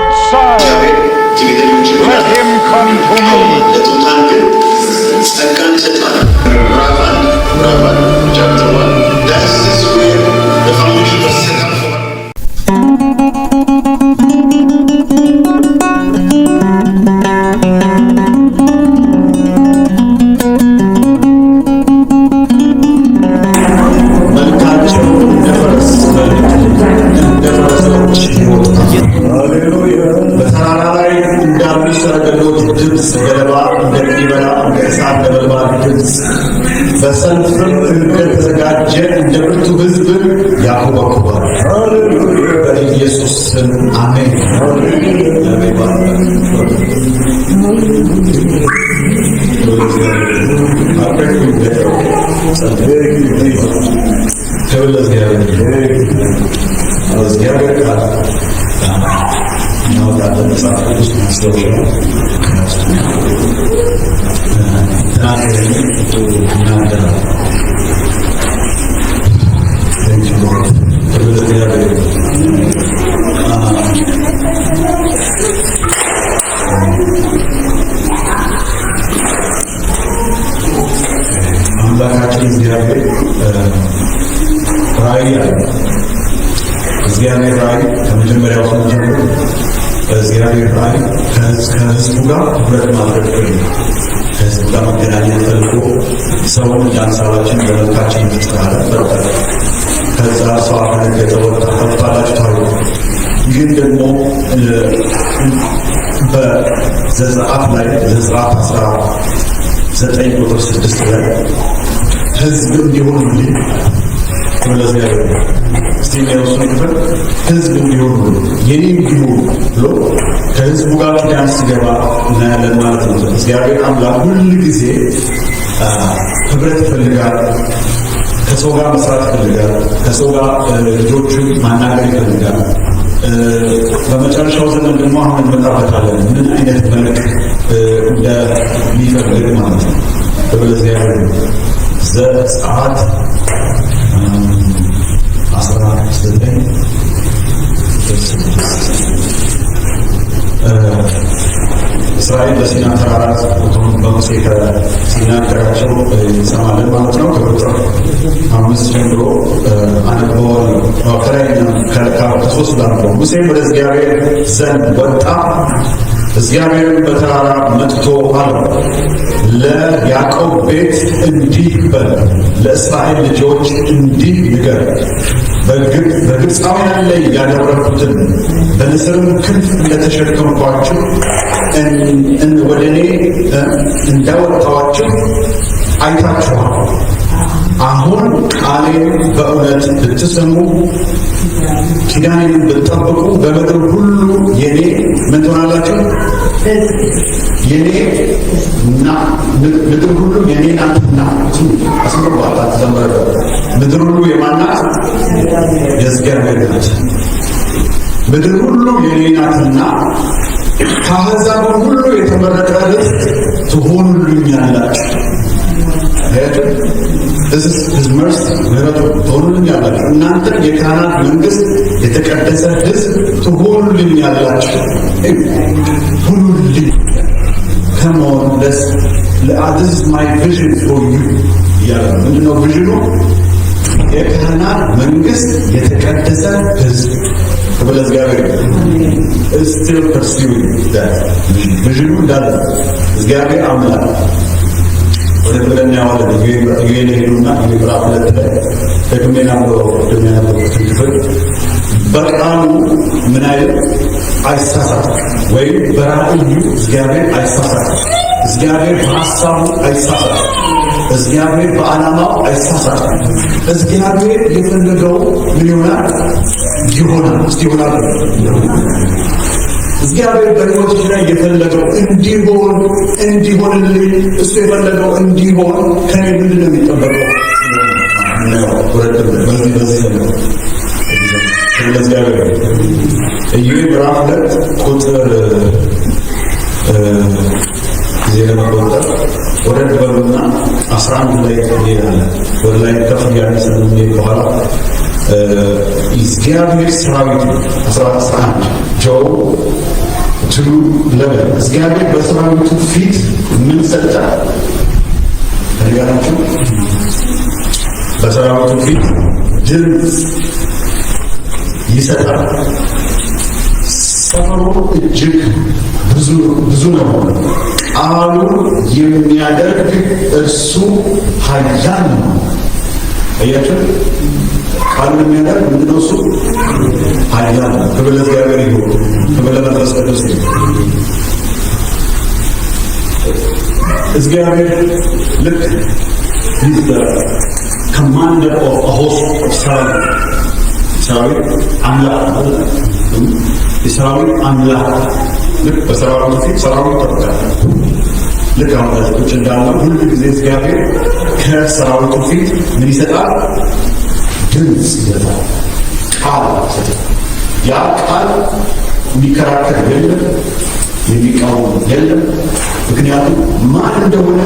outside. Let him come to me. Chapter 1. That's where the foundation was set up for. በሰልፍም እንደተዘጋጀ እንደ ብርቱ ሕዝብ ያኮበኩባል። በኢየሱስ ስም አሜን። አምላካችን እግዚአብሔር ራእይ አለ። እግዚአብሔር ራእይ ከመጀመሪያው ጀምሮ እግዚአብሔር ራእይ ከህዝቡ ጋር ህብረት ማድረግ ከህዝቡ ጋር መገናኘት ፈልጎ ሰውን ሀሳባችን በመልካችን እንድትራለ ፈጠረ። ከዛ ሰው አፈነገጠ፣ ወጣ፣ ከፋላችሁ ታዩ። ግን ደግሞ በዘጸአት ላይ ዘጸአት 19 ቁጥር 6 ላይ ህዝብ እንዲሆኑልኝ ወለዚያ እስቲ ነው ክፍል ህዝብ እንዲሆኑ የኔ እንዲሆኑ ብሎ ከህዝቡ ጋር ኪዳን ሲገባ እናያለን ማለት ነው። እግዚአብሔር አምላክ ሁል ጊዜ ህብረት ይፈልጋል። ከሰው ጋር መስራት ይፈልጋል። ከሰው ጋር ልጆቹን ማናገር ይፈልጋል። በመጨረሻው ዘመን ደግሞ አሁን እንመጣበታለን ምን አይነት መልክ እንደሚፈልግ ማለት ነው። በእግዚአብሔር ዘጸአት 19 እስራኤል በሲና ተራራ በሙሴ ሲናገራቸው እንሰማለን ማለት ነው። ከቁጥር 5 ጀምሮ አነበዋለሁ። ከ3 ጋር ነው። ሙሴም ወደ እግዚአብሔር ዘንድ ወጣ። እግዚአብሔርን በተራራ መጥቶ አለው፣ ለያዕቆብ ቤት እንዲህ በል፣ ለእስራኤል ልጆች እንዲህ ንገር፣ በግብፃውያን ላይ ያደረኩትን በንስርም ክንፍ እንደተሸከምኳችሁ ወደ እኔ እንዳወጣኋችሁ አይታችኋል። አሁን ቃሌን በእውነት ብትሰሙ ኪዳኔንም ብትጠብቁ በምድር ሁሉ የኔ ምን ትሆናላችሁ? የኔ እና ምድር ሁሉ የኔ ናትና አስመባታ ተዘመረ። ምድር ሁሉ የማናት? የእግዚአብሔር ናት። ምድር ሁሉ የኔ ናትና ከአሕዛብ ሁሉ የተመረጠ ርስት ትሆኑልኛላችሁ። This is His mercy. ትሆኑልኛላችሁ። እናንተ የካህናት መንግስት፣ የተቀደሰ ሕዝብ ትሆኑልኛላችሁ። ሁኑልኝ። Come on, this is my vision for you. ምንድነው ቪዥኑ? የካህናት መንግስት፣ የተቀደሰ ሕዝብ እግዚአብሔር still pursuing that vision እንዳለ እግዚአብሔር አምላክ ወደ ብለና ያወለ ይሄኔሉና ይብራፍ ለተለ ደግሜና ክፍል በቃሉ ምን አይል አይሳሳት ወይ በራእዩ እግዚአብሔር አይሳሳት። እግዚአብሔር በሐሳቡ አይሳሳት። እግዚአብሔር በዓላማው አይሳሳት። እግዚአብሔር የፈለገው ምን ይሆናል? ይሆናል። እስቲ ይሆናል። እግዚአብሔር በሕይወትሽ ላይ የፈለገው እንዲሆንልኝ እሱ የፈለገው እንዲሆን ከኔ ምንድን ነው የሚጠበቀው? በዚህ ነው እግዚአብሔር ኢዮብ ምዕራፍ 2 ቁጥር ጊዜ ለመቆጠር ወረድ በሉና 11 ላይ ይሄዳል። ወደ ላይ ከፍ ያለ ስለሚሄድ በኋላ እግዚአብሔር ሰራዊት 11 ጆብ 2:11 እግዚአብሔር በሰራዊቱ ፊት ምን ሰጠ? ታዲያችሁ በሰራዊቱ ፊት ድምፅ ይሰጣል። ሰፈሩ እጅግ ብዙ ነው። ቃሉ የሚያደርግ እርሱ ኃያል ነው። አያችሁ፣ ቃሉ የሚያደርግ ምንድነው? እሱ ኃያል ነው። ክብር ለእግዚአብሔር ይሁን። ክብር ለመንፈስ ቅዱስ ይሁን። እግዚአብሔር ልክ he's the commander of a host of ሰራዊት አምላክ የሰራዊት አምላክ ልክ በሰራዊቱ ፊት ሰራዊት ተጠራ። ልክ አሁን ቁጭ እንዳለ ሁሉ ጊዜ እግዚአብሔር ከሰራዊቱ ፊት ምን ይሰጣል? ድምፅ ይሰጣል፣ ቃል ይሰጣል። ያ ቃል የሚከራከር የለም፣ የሚቃወም የለም። ምክንያቱም ማን እንደሆነ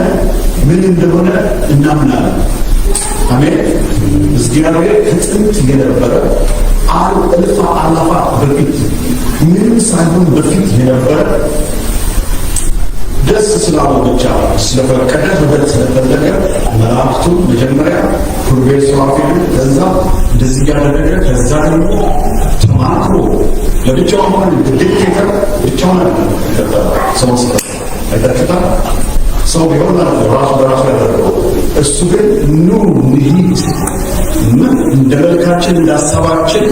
ምን እንደሆነ እናምናለን። አሜን። እግዚአብሔር ከጥንት የነበረ እልፍ አእላፋት በፊት ምንም ሳይሆን በፊት የነበረ ደስ ስላለው ብቻ ስለፈቀደ ህብረት ስለፈለገ መላእክቱን መጀመሪያ ኩርቤል ሱራፌልን ከዛ እንደዚህ ያደረገ ከዛ ደግሞ ተማክሮ ለብቻው ሆነ ዲክቴተር ብቻውን ሰው አይታችሁታ ሰው ቢሆን ራሱ በራሱ ያደረገው እሱ ግን ኑ እንሂድ ምን እንደ መልካችን እንደ ሀሳባችን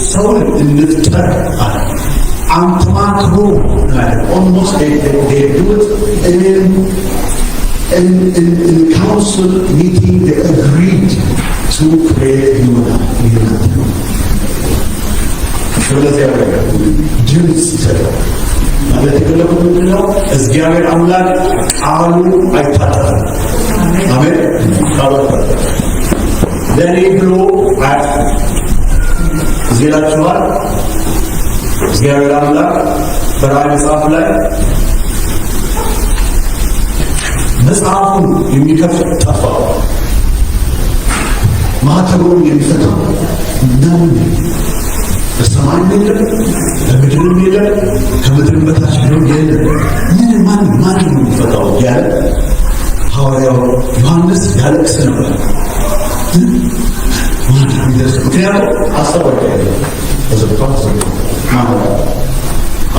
ሰውን እንፍጠር አለ። አምተማክሮ almost they do it in council meeting. They agreed to create humanity. ስለዚህ ድምፅ ይሰጣል ማለት የፈለጉት ምንድን ነው? እግዚአብሔር አምላክ ቃሉ አይታጠፍም። አሜን። ቃሉ አይታጠፍም። ለእኔ ብሎ አያጥፍም። እዚህ ላችኋል። እግዚአብሔር አምላክ በራእይ መጽሐፍ ላይ መጽሐፉን የሚከፍት ጠፋ፣ ማኅተሙን የሚፈታ ነው። በሰማይም የለም፣ በምድርም የለም፣ ከምድርም በታች ቢሆን የለም። ማን ነው የሚፈታው እያለ ሐዋርያው ዮሐንስ ያለቅስ ነበር። ምክንያቱም አስተዋቂ ተዘግቷል።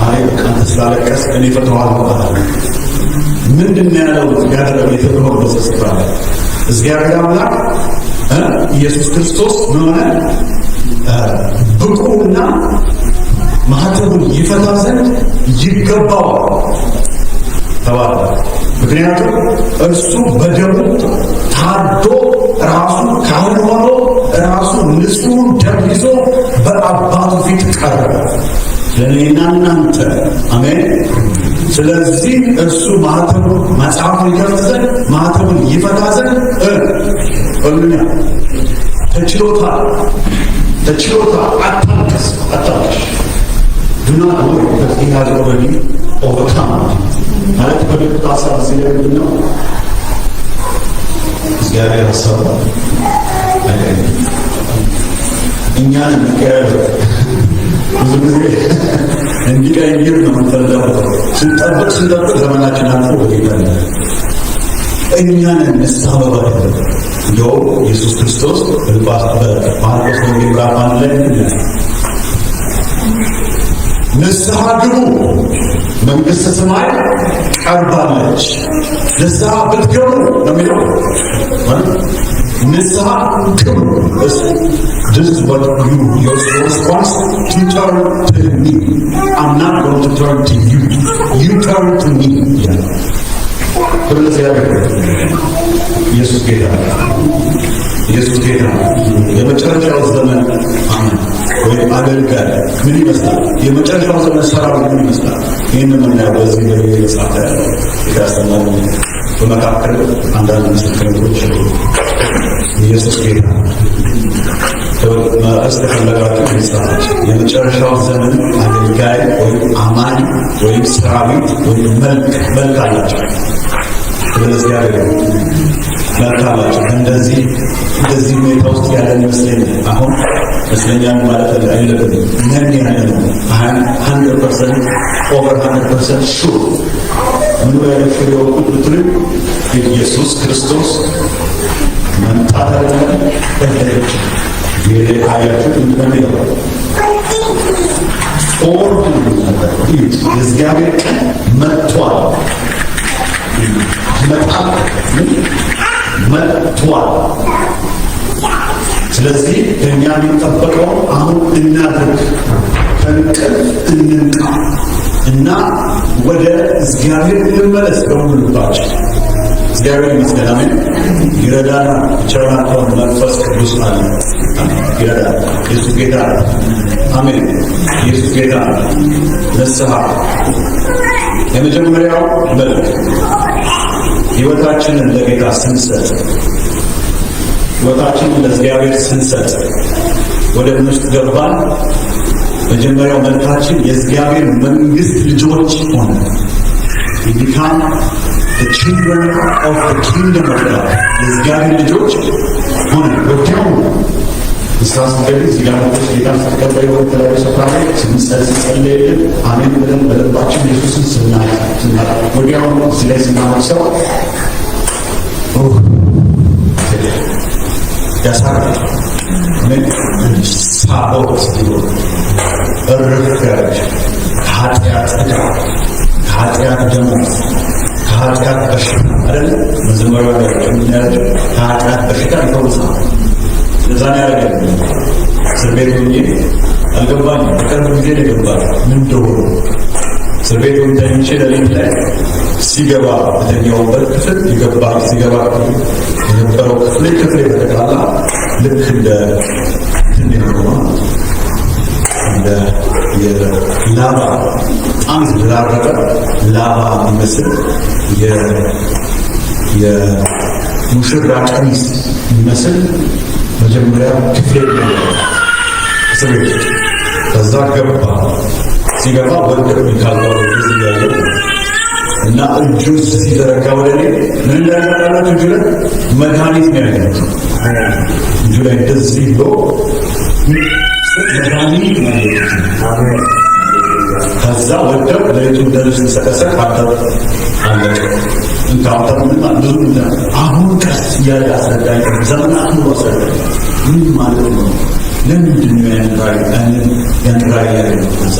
አንተ ስላለቀስ እኔ እፈታዋለሁ አለ። ምንድን ነው ያለው? ያደረገ የተቀበለው ስፍራ ላይ እግዚአብሔር አምላክ ኢየሱስ ክርስቶስ ምን ሆነ? ብቁና ማኅተሙን ይፈታ ዘንድ ይገባዋል ተባለ። ምክንያቱም እርሱ በደሙ ታርዶ ራሱ ካህን ሆኖ ራሱ ንጹሕ ደም ይዞ በአባቱ ፊት ቀረበ ለእኔና እናንተ። አሜን። ስለዚህ እርሱ ማኅተሙን መጽሐፉን ይከፍት ዘንድ ማኅተሙን ይፈታ ዘንድ እኛ ተችሎታል። አታልቅስ። Do not worry because he has already overcome. ማለት በልብ ሀሳብ ሲለኝ ምንድን ነው? እግዚአብሔር ሀሳብ አይደለም። እኛን የሚቀየር ብዙ ጊዜ እንዲቀይር ነው የምንፈልገው። ስንጠብቅ ዘመናችን አልፎ በጌታ እኛን ንስሐ መግባት አይደለም። እንደውም ኢየሱስ ክርስቶስ በማርቆስ ወንጌል ምዕራፍ 1 ላይ ንስሐ ግቡ መንግሥተ ሰማይ ቀርባለች፣ ንስሐ ብትገቡ ነው የሚለው። ንስሐ ግቡ። This is what your response to turn to me. I'm not going to turn to you. You turn to me. ኢየሱስ ጌታ የመጨረሻው ዘመን አሜን ወይም አገልጋይ ምን ይመስላል? የመጨረሻው ዘመን ሰራዊት ምን ይመስላል? ይህንን የምናየው በዚህ በሌላ መጽሐፍ ላይ ያስተማሩ በመካከል አንዳንድ ምስክሮች ኢየሱስ ጌታ ማስተካከላችሁ ይሳች የመጨረሻው ዘመን አገልጋይ ወይም አማኝ ወይም ሰራዊት ወይም መልክ አላቸው። ለእግዚአብሔር መልካማቸው እንደዚህ ሁኔታ ውስጥ ያለ ይመስለኛል። አሁን መስለኛል ማለት አይደለም። ምን ያለ ነው 100% over 100% ሹር ምን ያለ ሹር የወቁት ብትል ኢየሱስ ክርስቶስ መምጣት አይደለም በደረጃ የአያችሁ እንደሚለው የእግዚአብሔር ቀን መጥቷል። መጥቷል። ስለዚህ ከእኛ የሚጠበቀው አሁን እናድርግ፣ ከእንቅልፍ እንንቃ እና ወደ እግዚአብሔር እንመለስ በሙሉ ልባችን። እግዚአብሔር ይመስገን። አሜን። ይረዳናል። ቸርናቷን መንፈስ ቅዱስ አለ። ይረዳል። ኢየሱስ ጌታ ነው። አሜን። ኢየሱስ ጌታ ነው። ንስሐ የመጀመሪያው መልክ ሕይወታችንን ለጌታ ስንሰጥ፣ ሕይወታችንን ለእግዚአብሔር ስንሰጥ ወደ ምን ውስጥ ገባን? መጀመሪያው መልካችን የእግዚአብሔር መንግስት ልጆች ሆነ። We become the children of the kingdom of God. የእግዚአብሔር ልጆች ሆነ። ወዲያው እስራስ እንደዚህ ሲጋራቶች ጌታን ስትቀበል ወደ ተለያዩ ስፍራ ላይ ስንጸልይልን አሜን ብለን በልባችን ኢየሱስን ስናራ ወዲያው እዚህ ላይ ስናመሰው ያሳርፍ ምን ሳቦት ሲሆን እርፍ ያለች ከኃጢአት ዕዳ ከኃጢአት ደሞዝ ከኃጢአት በሽታ አይደለ መዘመሪያ ላይ የምናያቸው ከኃጢአት በሽታ ይፈውሳል። ለዛኔ ያደረገ እስር ቤት ሆኜ አልገባኝም። በቅርብ ጊዜ ነው የገባኝ ምን እንደሆነ። እስር ቤት ሆኜ ተኝቼ ሌሊት ላይ ሲገባ በተኛውበት ክፍል ሲገባ የነበረው ክፍሌ በጠቅላላ ልክ እንደ የላባ በጣም የተደራረቀ ላባ የሚመስል የሙሽራ ቀሚስ የሚመስል መጀመሪያ ክፍሌ እስር ቤት ከዛ ገባ። ሲገባ ወደድኩኝ ካልጋው እንደዚህ ያለው እና እጁ ሲዘረጋ ወደ እኔ ምን እንዳደረጋላችሁ እጁ ላይ መድኃኒት ነው ያገኘሁት። እጁ ላይ እንደዚህ ብሎ መድኃኒት ነው ያገኘሁት። ከዛ ወደው ለይቱ እንደልስ ተሰቀሰቅ አደር አለቀ። እንካውታ ምን ብዙ አሁን ቀስ እያለ ያስረዳኝ ዘመናት ሙሉ አስረዳኝ። ምን ማለት ነው? ለምንድን ነው ያንራይ ያለው? ከዛ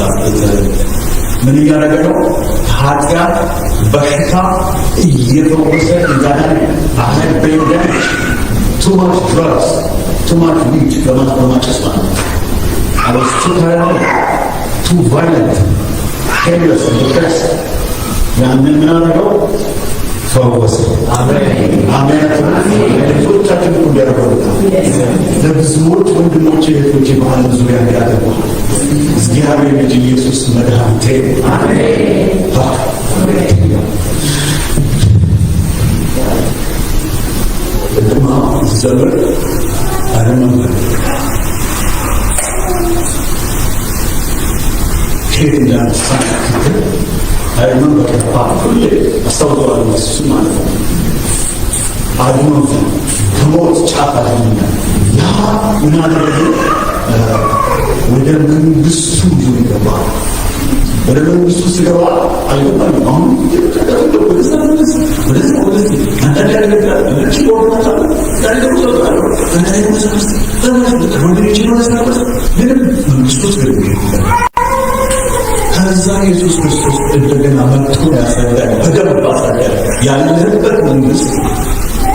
ምን እያደረገ ነው? ኃጢአት በሽታ እየፈወሰ እንዳለ አሁን በይደን too much drugs, too much weed በማጨስ ማለት ነው። I was too violent, careless and depressed. ያንን ምን አደረገው? ፈወሰ። አሜን አሜን። ብዙዎቻችን እኮ እንዲያደርጉታል። ለብዙዎች ወንድሞቼ እህቶቼ በዓለም ዙሪያ እንዲያደርጉ እግዚአብሔር ልጅ ኢየሱስ መድኃኒቴ አሜን። ለማ ዘመር አለማ ከየት እንዳነሳ አይደለም በከፋ ሁሌ አስታውሰዋለሁ። እሱ ማለት ነው አድኖት ከሞት ጫፍ አድኖኛል። ያ ምን አደረገ? ወደ መንግስቱ ይገባ። ወደ መንግስቱ ስገባ አልገባኝም። አሁን ከዛ ኢየሱስ ክርስቶስ እንደገና መጥቶ ያስረዳል። በደንብ አስረዳል። ያለንበት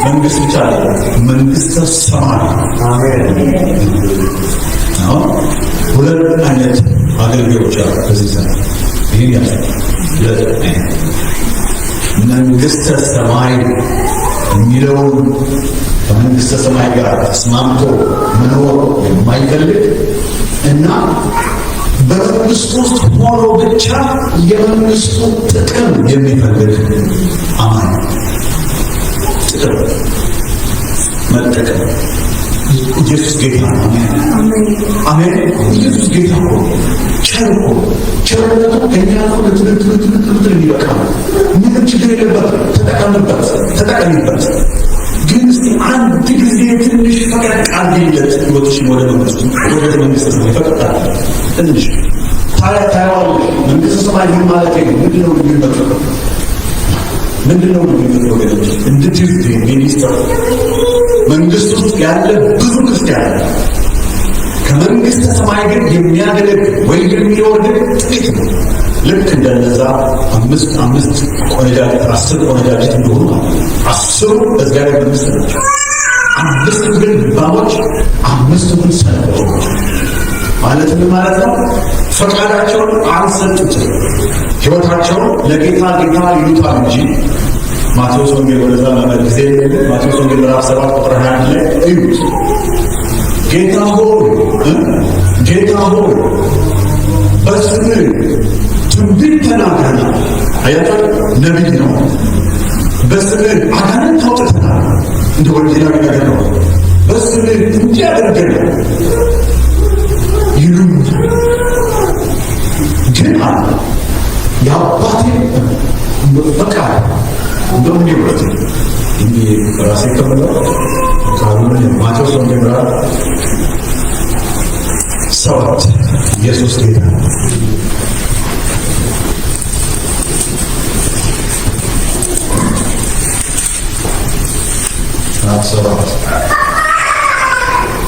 መንግስት ብቻ አይደለም፣ መንግስተ ሰማይ። አሜን። አሁን ሁለት አይነት አገልጋዮች አሉ በዚህ ዘመን። ይሄን ያለ መንግስተ ሰማይ የሚለውን ከመንግስተ ሰማይ ጋር ተስማምቶ መኖር የማይፈልግ እና በመንግስቱ ውስጥ ሆኖ ብቻ የመንግስቱ ጥቅም የሚፈልግ አማኝ። ጥቅም መጠቀም። ኢየሱስ ጌታ ነው። አሜን። ኢየሱስ ጌታ ነው። ቸር ነው። ቸርነቱ ከኛ ነው። ለትምህርት የሚበቃ ምንም ችግር የለበትም። ተጠቀሚበት። ግን እስቲ አንድ ጊዜ ትንሽ ፈቀቅ አድርጊለት ሕይወትሽን ወደ መንግሥተ ሰማይ ፈቀቅ አድርጊለት ትንሽ ታያዋለሽ። መንግሥተ ሰማይ ምን ማለት ነው? ምንድነው ልዩነቱ? ወገኖች? እንድትይዙ ሚኒስትር መንግሥት ውስጥ ያለ ብዙ ክርስቲያን ከመንግሥተ ሰማይ ግን የሚያገለግል ወይ የሚኖር ግን ጥቂት ነው። ልክ እንደነዛ አምስት ቆነጃጅት 10 ቆነጃጅት እንደሆኑ 10ሩ በእግዚአብሔር መንግሥት ናቸው። 5 ግን ልባሞች፣ 5 ግን ሰነፎች ማለት ምን ማለት ነው? ፈቃዳቸውን አልሰጡትም። ሕይወታቸውን ለጌታ ይሉታል እንጂ ማቴዎስ ወንጌል ወደዛ ጊዜ ማቴዎስ ወንጌል ምዕራፍ 7 ቁጥር 21 ላይ እዩት። ጌታ ሆይ በስምህ ትንቢት ተናግረናል። አያቸው ነቢይ ነው። በስምህ አጋንንት አውጥተናል። እንደ ወንጌላዊ ነገር ነው። በስምህ እንዲህ አድርገናል ይሉኛል። ግን የአባቴ ፈቃድ እንደሚወት እንዲህ ራሴ ከመለው ካልሆነ ማቴዎስ ወንጌል ምዕራፍ 7 ኢየሱስ ጌታ ነው።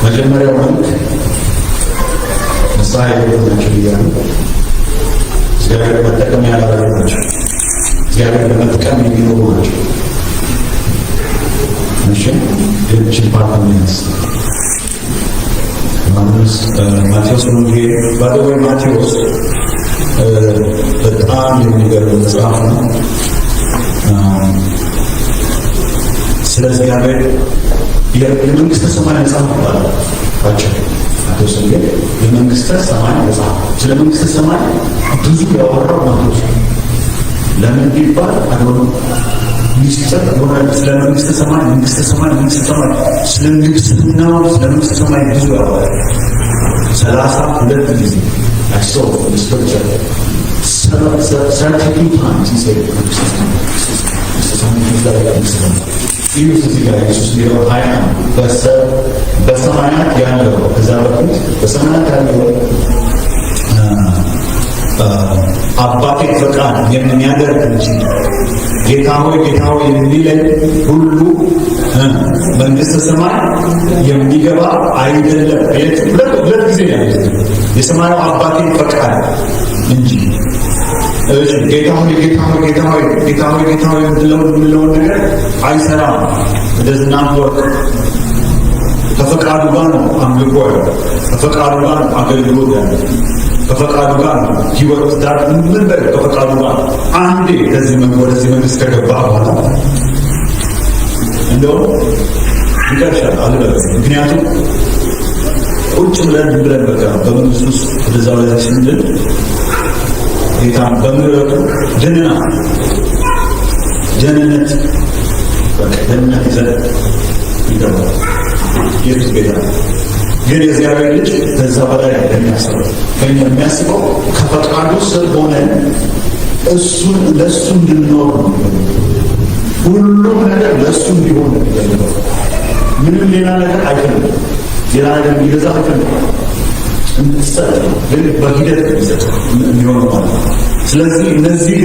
መጀመሪያው መልክ ንስሐ የገቡ ናቸው እያሉ እግዚአብሔር መጠቀም ያላረጉ ናቸው። እግዚአብሔር ለመጥቀም የሚኖሩ ናቸው። እሺ የችን ፓርት ሚንስ ማቴዎስ ወንጌል ባደወይ ማቴዎስ በጣም የሚገርም መጽሐፍ ነው። ስለ እግዚአብሔር የመንግሥተ ሰማይ መጽሐፍ ይባላል። ማቴዎስ ወንጌል የመንግሥተ ሰማይ መጽሐፍ። ስለ መንግሥተ ሰማይ ብዙ ያወራው ማቴዎስ ለምን ቢባል አሁን ሚስጥር ሆነ። ስለ መንግሥተ ሰማይ ስለ ንግሥናው ስለ መንግሥተ ሰማይ ብዙ ያወራል። 32 ጊዜ አክሶ ስክሪፕቸር 32 times he said በሰማያት ያለው ከዛ በፊት በሰማያት ያለው አባቴ ፈቃድ የሚያደርግ እንጂ ጌታ ሆይ የሚለኝ ሁሉ መንግሥተ ሰማይ የሚገባ አይደለም። ሁለት ጊዜ ያለ የሰማዩ አባቴ ፈቃድ እንጂ ጌታ ሆይ የምንለውን ነገር አይሰራም። እንደዝና ወርቅ ከፈቃዱ ጋር ነው አምልኮ ያለው፣ ከፈቃዱ ጋር ነው አገልግሎት ያለው፣ ከፈቃዱ ጋር ነው ሕይወት ዳር ምን በል ከፈቃዱ ጋር አንዴ ወደዚህ መንግሥት ከገባ በኋላ እንደውም ይቀርሻል አልበለ። ምክንያቱም ቁጭ ብለን በቃ በመንግሥት ውስጥ ወደዛው ላይ ስንድን ጌታ በምሕረቱ ደህንነት ይዘን ይገባል። ኢየሱስ ጌታ ግን የእግዚአብሔር ልጅ ከዛ በላይ የሚያስበው ከፈቃዱ ስር ሆነን ለእሱ እንድንኖር ነው። ሁሉም ነገር ለእሱ እንዲሆን ነው። ምንም ሌላ ነገር አይፈልግም። ሌላ ነገር እንዲገዛ አይፈልግም። እንድትሰጥ ግን በሂደት የሚሆን ማለት ነው። ስለዚህ እነዚህ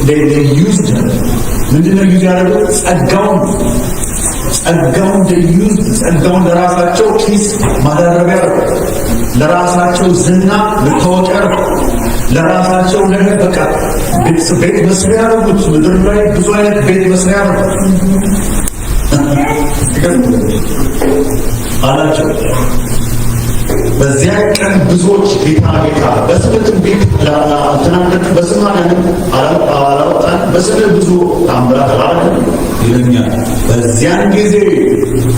ግን ዩዝድ ምንድነው ዩዝ ያደረጉት? ጸጋውን ለራሳቸው ኪስ ማደረቢያ፣ ለራሳቸው ዝና መታወቂያ፣ ለራሳቸው ነገር በቃ ቤት መስሪያ ያደረጉት። ምድር ላይ ብዙ አይነት ቤት መስሪያ አላቸው። በዚያ ቀን ብዙዎች ጌታ በስምህ ቤት አልተናገርክ፣ በስምህ አላወጣን፣ በስምህ ብዙ ታምራት አላደረግን ይለኛል። በዚያን ጊዜ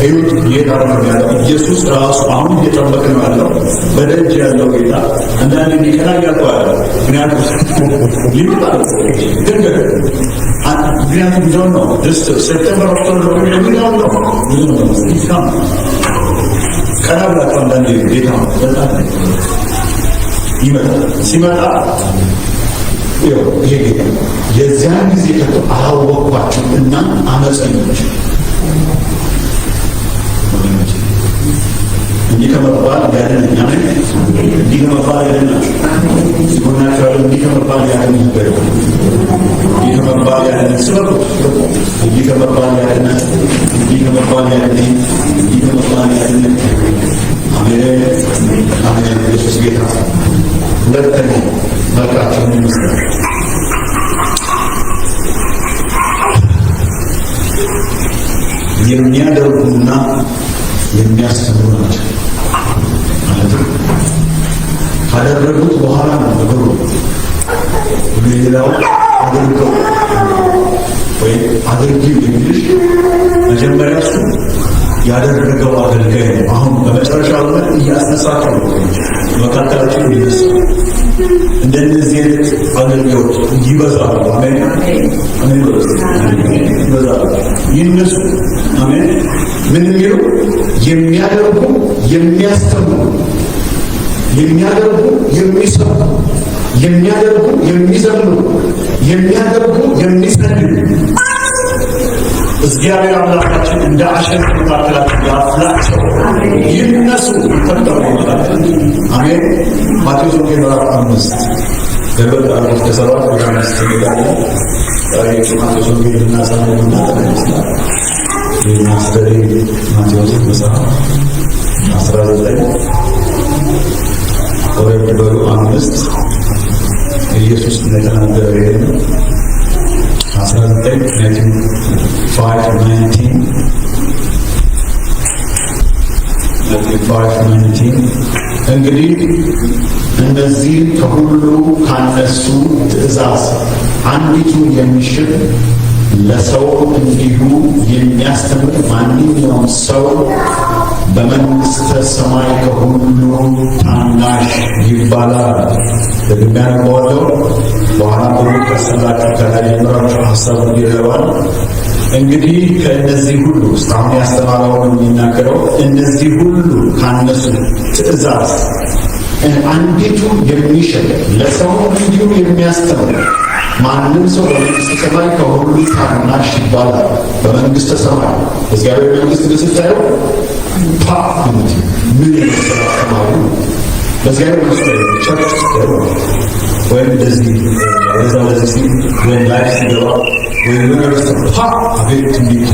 እዩት፣ እየታረፈ ያለው ኢየሱስ ራሱ አሁን እየጠበቅ ነው ያለው በደጅ ያለው ጌታ። አንዳንድ ሊቀና እያልኩ ያለው ምክንያቱም ሊመጣል ድንገት ምክንያቱም ቢሆን ነው ሴፕቴምበር ኦክቶበር የሚሆን ነው ብዙ ነው ቀና ብላችሁ አንዳንድ ጌታ በጣም ይመጣል። ሲመጣ ይሄ ጌታ የዚያን ጊዜ ከቶ አላወቅኳችሁ እና አመፀኞች እንዲህ ከመባል ያድነኝ። አሜን። እንዲህ ከመባል ያድናችሁ። ሲሆናችሁ እንዲህ ከመባል ያድነኝ ነበር። እንዲህ ከመባል ያድነኝ ስበኩት። እንዲህ ከመባል ያድነኝ፣ እንዲህ ከመባል ያድነኝ፣ እንዲህ ከመባል ያድነኝ። አሜን አሜን። ኢየሱስ ጌታ። ሁለተኛ መልካቸውን ይመስላል የሚያደርጉና የሚያስተምሩ ናቸው። ማለት ካደረጉት በኋላ ነው ነገሩ ሌላው አድርገው ወይም አድርጊው የሚልሽ መጀመሪያ እሱ ያደረገው አገልጋይ ነው። አሁን በመጨረሻው ላይ እያስነሳቸው ነው መካከላቸው የሚነሳ እንደነዚህ አይነት አገልጋዮች ይበዛሉ። አሜን አሜን ይበዛሉ፣ ይነሱ። አሜን ምን የሚሉ የሚያደርጉ የሚያስተምሩ፣ የሚያደርጉ የሚሰብኩ፣ የሚያደርጉ የሚዘምሩ፣ የሚያደርጉ የሚጸልዩ እግዚአብሔር አምላካችን እንደ አሸን መካከላቸው ያፍላቸው፣ ይነሱ ተጠሩ ማለት አሜን። ማቴዎስ ወንጌል ምዕራፍ 5 ገበል አራት ከሰባት ወደ 5 ይላል። ማቴዎስ ወንጌል እና ሰማይና ተነስቷል። የማስተሪ ማቴዎስ መጽሐፍ 19 ወደ በሉ 5 ኢየሱስ እንደተናገረ ነው። 19 እንግዲህ እነዚህ ከሁሉ ካነሱ ትእዛዝ አንዲቱ የሚሽር ለሰው እንዲሁ የሚያስተምር ማንኛውም ሰው በመንግሥተ ሰማይ ከሁሉ ታናሽ ይባላል። ደግሜ ያነበዋለሁ። በኋላ በሚቀጥላችሁ ከላይ ጀምራችሁ ሀሳቡ ይገባል። እንግዲህ ከእነዚህ ሁሉ እስካሁን ያስተማረውን የሚናገረው እነዚህ ሁሉ ካነሱ ትእዛዝ አንዲቱ የሚሽር ለሰው እንዲሁ የሚያስተምር ማንም ሰው በመንግሥተ ሰማይ ከሁሉ ታናሽ ይባላል። በመንግሥተ ሰማይ እግዚአብሔር መንግሥት ስታየው ምን የመሰለ አስተማሪ በእግዚአብሔር መንግሥት ላይ ቸርች ስታየው ወይም እንደዚህ ወደዛ ወደዚህ ሲል ወይም ላይ ሲገባ ወይም በነገስተ አቤት ትንቢት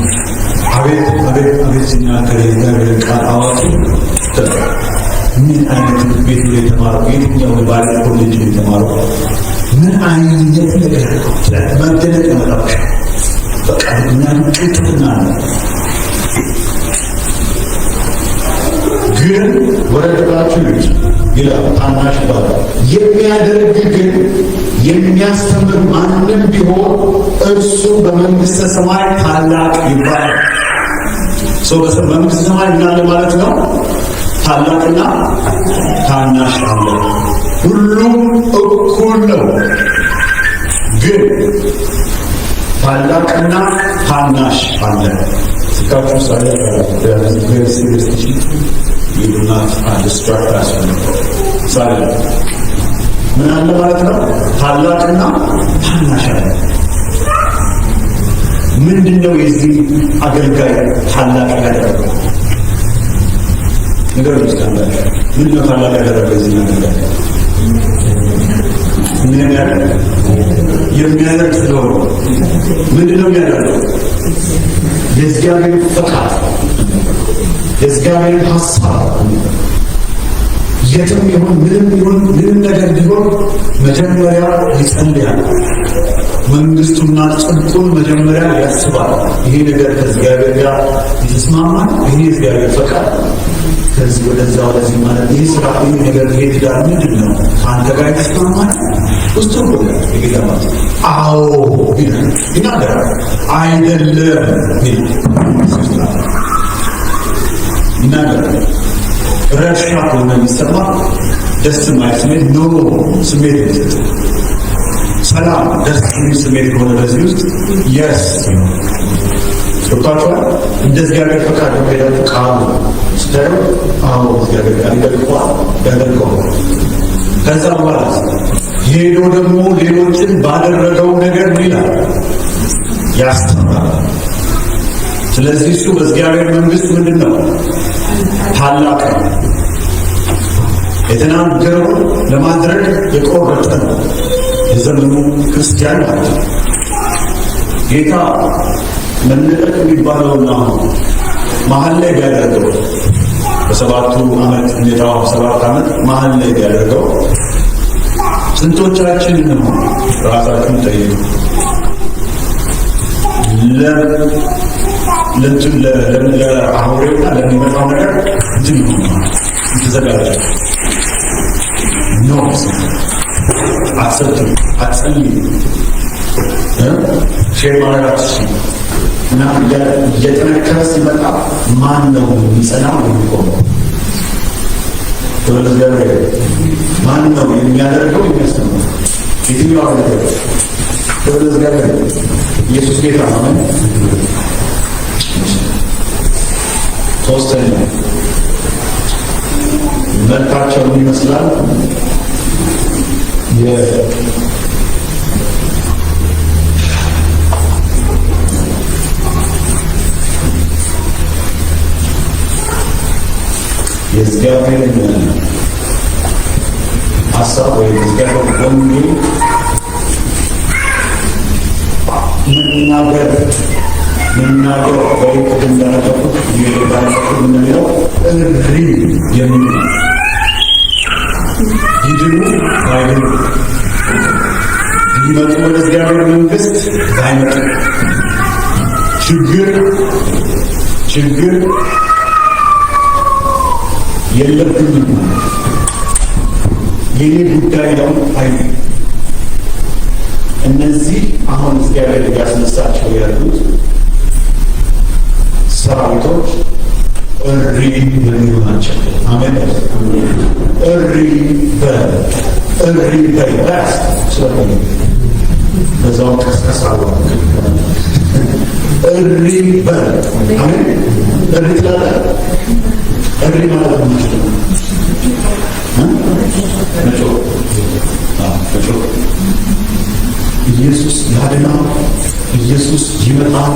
አቤት አቤት አቤት ሲናገር የእግዚአብሔር ቃል አዋቂ ምን አይነት ቤት ላይ የተማረው የትኛው ባለ ኮሌጅ ላይ የተማረው ምን አይነት ነገር መደነቅ ያመጣብሽ። በቃ ምናምን ቅጥና ነው። ግን ወረድ ብላችሁ ይላል ታናሽ ይባላል። የሚያደርግ ግን የሚያስተምር ማንም ቢሆን እርሱ በመንግሥተ ሰማይ ታላቅ ይባላል። ሰው በመንግሥተ ሰማይ ምናለ ማለት ነው። ታላቅና ታናሽ አለ። ሁሉም እኩል ነው። ግን ታላቅና ታናሽ አለ። ስካችሁ ሳለ ይሉናት ዲስትራክት ሳለ ምን አለ ማለት ነው። ታላቅና ታናሽ አለ። ምንድነው የዚህ አገልጋይ ታላቅ ያደረገው ነገር ይችላል? ምንድነው ታላቅ ያደረገው የዚህ አገልጋይ? የሚያደርግ ስለሆነ ምንድነው የሚያደርገው? የእግዚአብሔር ፈቃድ፣ የእግዚአብሔር ሀሳብ የትም ይሁን ምንም ነገር ቢሆን መጀመሪያ ይጸልያል። መንግስቱና ጽድቁን መጀመሪያ ያስባል። ይሄ ነገር ከእግዚአብሔር ጋር ይተስማማል? ይሄ የእግዚአብሔር ፈቃድ ከዚህ ወደዛ ወደዚህ ማለት ይህ ስራ ይህ ነገር ይሄ ትዳር ምንድን ነው ከአንተ ጋር ይተስማማል? ውስጡ ወደ ይገባል። አዎ ይናገራል። አይደለም ይናገራል። ረብሻ ከሆነ የሚሰማ ደስ የማይል ስሜት ኖ ስሜት ይሰጥ። ሰላም ደስ የሚል ስሜት ከሆነ በዚህ ውስጥ የስ ገብቷችኋል። እንደ እግዚአብሔር ፈቃድ ሄዳችሁ ቃሉ ስታዩ አዎ እግዚአብሔር ቃል ያደርገዋል። ከዛ በኋላ ሄዶ ደግሞ ሌሎችን ባደረገው ነገር ይላል ያስተምራል። ስለዚህ እሱ በእግዚአብሔር መንግስት ምንድን ነው? ታላቅ ነው። የተናገረው ለማድረግ የቆረጠ ነው። የዘመኑ ክርስቲያን ማለት ነው። ጌታ መነጠቅ የሚባለውና መሀል ላይ ቢያደርገው በሰባቱ ዓመት ሁኔታው 7 ዓመት መሀል ላይ ቢያደርገው ስንቶቻችን ነው? ራሳችሁን ጠይቁ። ለአሁሬና ለሚመጣው ነገር እንትን ይሆናል ተዘጋጀ ነው አትጸልይ ሼር ማድረጋት እና እየጠነከረ ሲመጣ ማን ነው የሚጸናው? የሚቆመው ማን ነው የሚያደርገው? የሚያስተምረው የትኛው ነገር ኢየሱስ ጌታ ነው። ሶስተኛ መልካቸው ምን ይመስላል? የእግዚአብሔርን ሀሳብ ወይም የእግዚአብሔር ወንጌል መናገር ወይ ቅድም እንዳነበኩት እየባለኩት የምንለው እሪ የሚል ይድኑ ባይድኑ ቢመጡ ወደ እግዚአብሔር መንግስት ባይመጡ ችግር የለብኝም የኔ ጉዳይ ነው አይሉ። እነዚህ አሁን እግዚአብሔር ያስነሳቸው ያሉት ሰራዊቶች እሪ የሚሉ ናቸው። አሜን። እሪ በይ ባስ ስለሆነ በዛው ቀስቀሳሉ። እሪ አሜን። እሪ ትላለህ። እሪ ማለት ነው ኢየሱስ ያድናል። ኢየሱስ ይመጣል።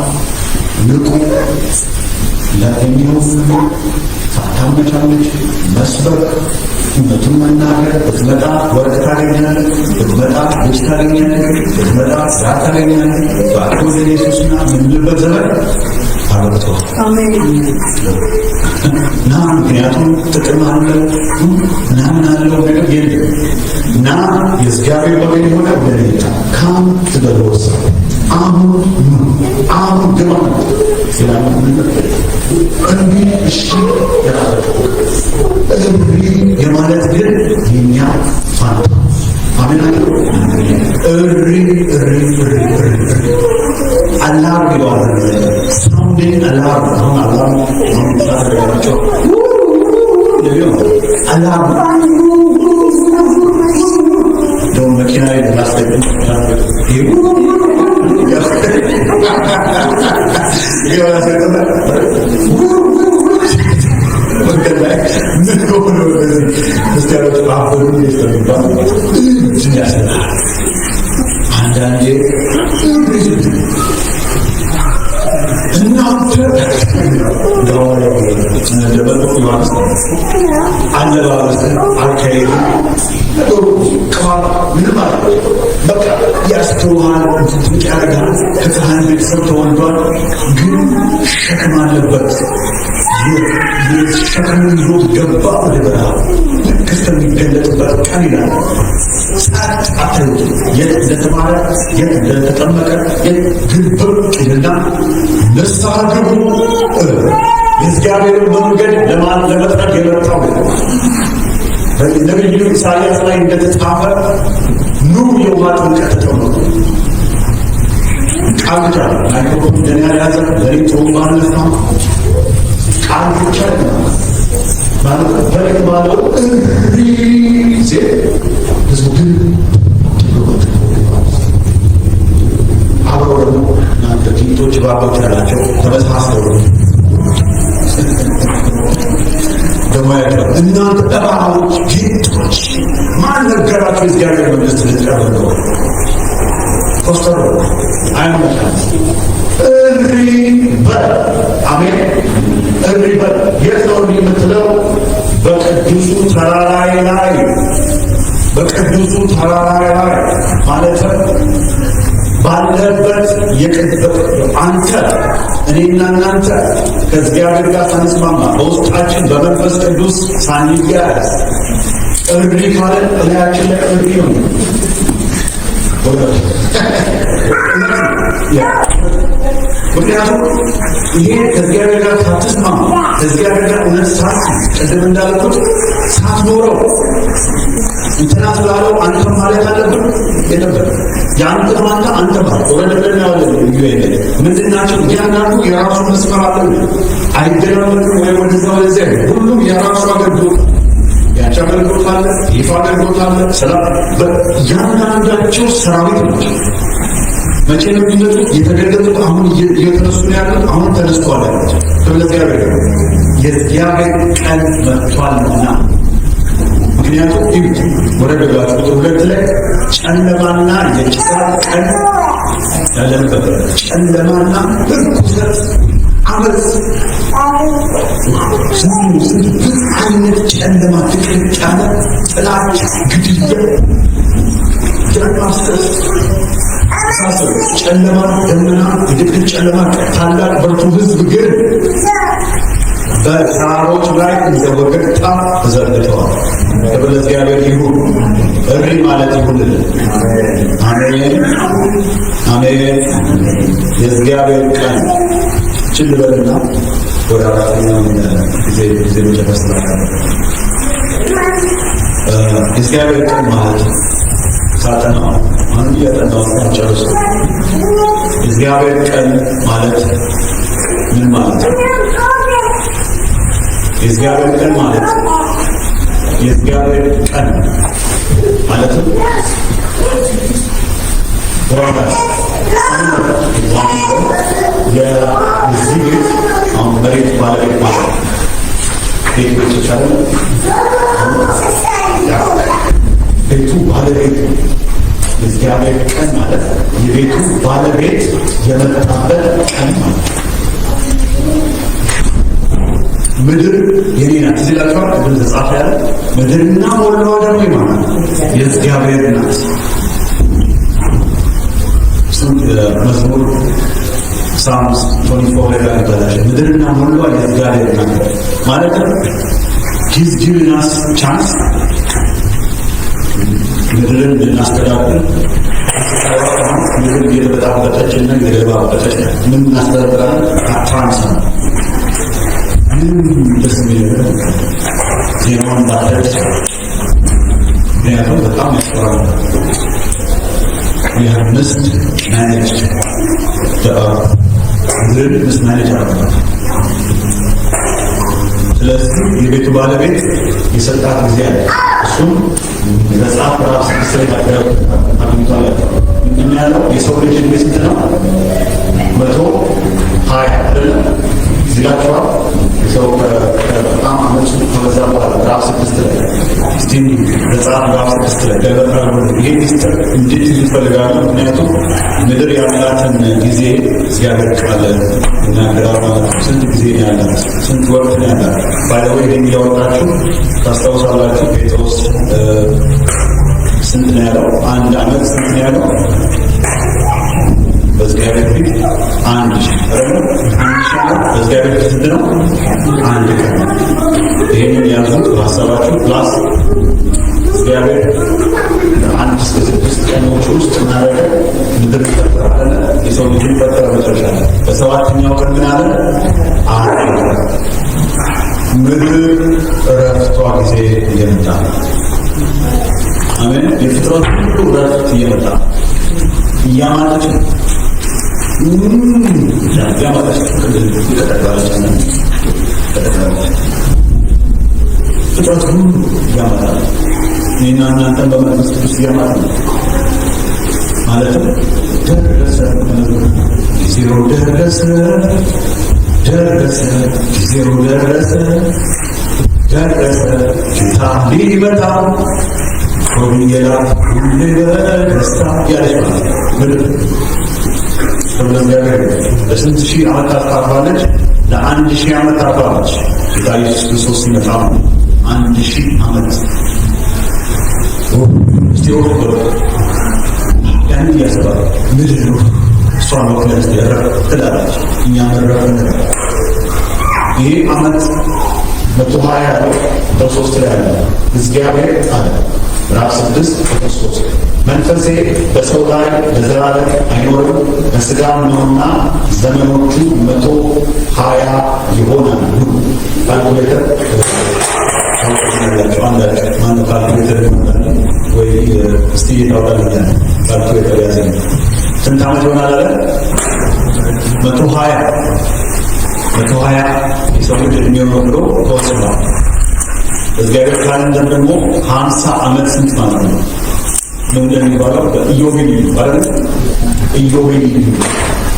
ንቁ። ለእኛው ታታመቻለች መስበክ፣ እውነቱን መናገር። ብትመጣ ወርቅ ታገኛለህ፣ ብትመጣ ልጅ ታገኛለህ፣ ብትመጣ ስራ ታገኛለህ። ባዶ ወደ ኢየሱስና የምንልበት ዘመን አበቅቷል። እና ምክንያቱም ጥቅም አለው ምናምን አለው ነገር የለም እና የእግዚአብሔር ወገን የሆነ ወደሌታ ካም ትበሎስ አሁን ግባ እንዲህ እሺ የማለት ግን የኛ ፋንታ አሜን። አላርም ይባላል። ሳውንዲንግ አላርም አሁን አላርም ታደርጋቸው አላርም ደው መኪና ላስደግም አንዳንዴ አለባበስ አካሄድ ምንም አለ በቃ ያስተውሃል፣ ትንቅ ያደርጋል። ከካህን ቤተሰብ ተወልዷል፣ ግን ሸክም አለበት። ሸክሙን ይዞት ገባ ወደ በረሃ። ልክ እስከሚገለጥበት ቀን ይላል ጸጥ አትሉት። የት እንደተማረ የት እንደተጠመቀ የት ግብቅ ይልና ንስሐ ግቡ። የእግዚአብሔርን መንገድ ለመጥረግ የመጣው ነቢዩ ኢሳያስ ላይ እንደተጻፈ ኑ የውሃ ጥምቀት ተጠመቁ። ቃል ብቻ ማይክሮፎን እንደኔ ያዘ ለኔ ጥሩምባ ነፋ። ቃል ብቻ ማለት በለቅ ባለው ጊዜ ህዝቡ ግን አብረው ደግሞ እናንተ ጊንጦች ባቦች ያላቸው ተመሳሰሉ ደግሞ ያለው እናንተ እባቦች ጊንጦች ማን የተነገራችሁ የእግዚአብሔር መንግስት ልትቀበሉ ኮስተሩ አይመጣም። እሪ በል አሜን። እሪ በል የት ነው የምትለው? በቅዱሱ ተራራዬ ላይ በቅዱሱ ተራራዬ ላይ ማለትም ባለበት አንተ እኔና እናንተ ከእግዚአብሔር ጋር ሳንስማማ በውስጣችን በመንፈስ ቅዱስ ሳንያያዝ እሪ ካለን እላያችን ላይ እሪ ነው። ምክንያቱም ይሄ ከእግዚአብሔር ጋር ሳትስማማ ከእግዚአብሔር ጋር እውነት ቅድም እንዳልኩት ሳትኖረው እንትና ስላለው አንተ ማለት አለብን የለብን የአንተ ማንተ አንተ ማለት ወረደለን ያለን ምንድን ናቸው? እያንዳንዱ የራሱ መስመር አለ። አይገናመጥም ወይ ወደዛ ወደዚያ። ሁሉም የራሱ አገልግሎት ያንቺ አገልግሎት አለ፣ ይፋ አገልግሎት አለ። ሰላም እያንዳንዳቸው ሰራዊት ናቸው። መቼ ነው የሚመጡት? የተገለጡት አሁን እየተነሱ ነው ያሉት። አሁን ተነስተዋል ያሉት ስለዚያብሔር የእግዚአብሔር ቀን መጥቷልና። ምክንያቱም ይሁት ወረደላችሁ ቁጥር 2 ላይ ጨለማና የጭጋግ ቀን ያለበት ጨለማና ርኩሰት አመፅ ስንት አይነት ጨለማ ትክክል ያለ ጥላቻ፣ ግድያ፣ ማስተስ ሳሰብ ጨለማ ደመና የድቅድቅ ጨለማ ታላቅ ብርቱ ሕዝብ ግን በተራሮች ላይ እንደ ወገግታ ተዘርግተዋል። ክብር ለእግዚአብሔር ይሁን። እሪ ማለት ይሁንልን። አሜን አሜን። የእግዚአብሔር ቀን ችልበልና ወደ አራተኛው ጊዜ መጨረስ የእግዚአብሔር ቀን ማለት ሳጠና አንዱ ያጠናው ጨርሶ የእግዚአብሔር ቀን ማለት ምን ማለት ነው? የእግዚአብሔር ቀን ማለት የእግዚአብሔር ቀን ማለትም ወራስ የዚህ ቤት አሁን መሬት ባለቤት ማለት ቤት ብቻ ቤቱ ባለቤት የእግዚአብሔር ቀን ማለት የቤቱ ባለቤት የመጣበት ቀን ማለት ምድር የኔ ናት ሲላቸዋል። ቅድም ተጻፈ ያለ ምድርና ሞላዋ ደግሞ ይሆናል የእግዚአብሔር ናት። መዝሙር ሳምስ 24 ላይ ያለች ምድርና ሞላዋ የእግዚአብሔር ናት ማለት ነው። ጊዝ ጊቭናስ ቻንስ ምድርን ልናስተዳድር ምድር እየተበጣበጠች እና እየተገለባበጠች ምን እናስተዳድራለን? ትራንስ ነው። ደስ የሚል ዜናውን ባደረግ ምክንያቱም በጣም ያስፈራል። ምስድ ማኔጅ ምድርን ምስ ማኔጅ አለ። ስለዚህ የቤቱ ባለቤት የሰጣት ጊዜ አለ። እሱም መጽሐፍ ራፍ 6 ላይ ታገሩ አግኝቷል። ምንድን ያለው የሰው ልጅ ዕድሜ ስንት ነው? 120 አይደለም ይላቸዋል። የሰው በጣም አመቱ ከበዛ በኋላ ራፍ 6 ላይ እስቲ መጽሐፍ ራፍ 6 ላይ ገለጠራሉ። ይሄ ሚስጥር እንዴት ይፈልጋሉ? ምክንያቱም ምድር ያላትን ጊዜ እግዚአብሔር ቃል ይናገራል ማለት ነው። ስንት ጊዜ ነው ያላት? ስንት ወቅት ነው ያላት? ባይደው ይሄን ያወጣችሁ ታስታውሳላችሁ። ጴጥሮስ ስንት ነው ያለው? 1 ዓመት ስንት ነው ያለው? በእግዚአብሔር ፊት 1000 በእግዚአብሔር ፊት ስንት ነው? 1 ቀን። ይህንን ያዙት በሀሳባችሁ። ፕላስ እግዚአብሔር 1 እስከ 6 ቀኖች ውስጥ እናደረገ ምድር ይፈጠራል። የሰው ልጅ ይፈጠረ መጨረሻ ላይ በሰባተኛው ቀን ምን አለ? ምድር እረፍቷ ጊዜ እየመጣ አሜን። የፍጥረት ሁሉ እረፍት እየመጣ እያማለች ነው። ፍጥረት ሁሉ እያመጣል። እኔና እናንተን በመንፈስ ቅዱስ እያማለ ነው። ማለትም ደረሰ፣ ጊዜው ደረሰ፣ ጊዜው ደረሰ፣ ጌታ ሊመጣ ወንጌላት ሁሌ በደስታ ያለች ማለት ምድር በእግዚአብሔር ለስንት ሺህ ዓመታት ታርፋለች? ለ1000 ዓመት ታርፋለች። ጌታ ኢየሱስ ክርስቶስ ሲመጣ 1000 ዓመት እስቲ ወርዶ ያን ያሰባል ምድር ነው እሷን ወክለስ ትላለች። እኛ መረፈን ይሄ ዓመት 120 በ3 ላይ ያለ እግዚአብሔር አለ ምዕራፍ 6 ቁጥር 3 መንፈሴ በሰው ላይ ለዘላለም አይኖርም በሥጋም ነውና ዘመኖቹ 120 ይሆናሉ። ካልኩሌተር ታውቃላችሁ አንዳችሁ ማን ካልኩሌተር ይሆናል ወይ? እስቲ ታውቃላችሁ ካልኩሌተር ያዘኝ ስንት ዓመት ይሆናል አለ? 120 የሰው ልጅ ዕድሜው ነው ብሎ ተወስኗል። እግዚአብሔር ካለንደር ደግሞ 50 ዓመት ስንት ማለት ነው? ምን እንደሚባለው በኢዮቤልዩ ማለት ኢዮቤልዩ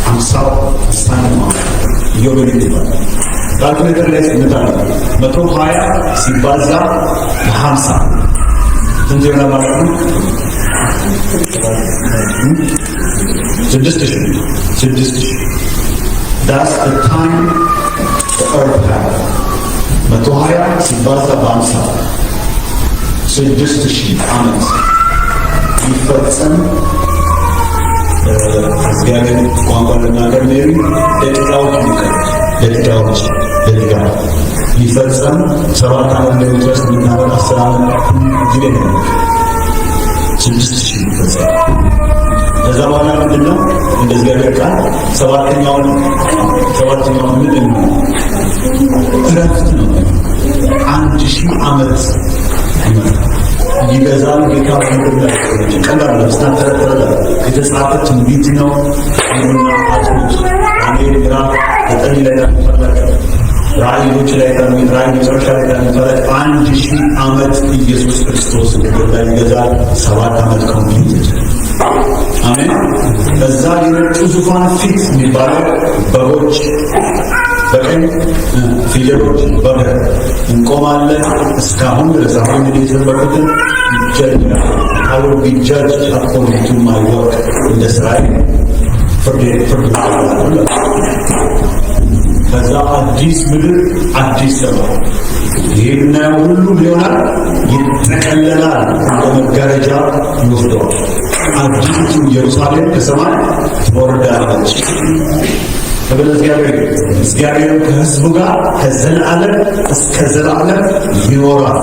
50 ማለት ኢዮቤልዩ ይባላል። ካልኩሌተር ላይ ስንታለ 120 ሲባዛ በ50 ስንት ይሆናል ማለት ነው? 6,000 That's the time the earth had. 120 ሲባዛ በ50 6,000 ዓመት ይፈጸም። እግዚአብሔር ቋንቋ ለናገር ሜሪ ደቂቃዎች ሊፈጸም 7 ዓመት ለሚደርስ የሚናገር 10 ዓመት ጊዜ ነው። 6,000 ይፈጸም። ከዛ በኋላ ምንድነው እንደ እግዚአብሔር ቃል ሰባተኛውን ምንድን ነው? እረፍት ነው። 1000 ዓመት ይገዛል ጌታ ምድር ላይ ቀላል ነው። ስታተረተረ የተጻፈ ትንቢት ነው። እና አጥቶች አሜሪካ ተጠኒ ላይ ተፈለቀ ራእዮች ላይ ተርሚት ራእይ መጨረሻ ላይ ተፈለቀ 1000 ዓመት ኢየሱስ ክርስቶስ ምድር ላይ ይገዛል። 7 ዓመት ኮምፕሊት አሜን። በዛ የነጩ ዙፋን ፊት የሚባለው በጎች በቀኝ ፍየሎች በግራ እንቆማለን። እስካሁን ድረስ አሁን እንግዲህ የተሰበኩትን I will be judged according to my work እንደ ስራዬ ፍርድ ከዛ አዲስ ምድር አዲስ ሰማይ ይሄ የምናየው ሁሉ ይሆናል፣ ይጠቀለላል፣ እንደ መጋረጃ ይወስደዋል። አዲሱ ኢየሩሳሌም ከሰማይ ትወርዳለች። እግዚአብሔር ከሕዝቡ ጋር ከዘላለም እስከ ዘላለም ይኖራል።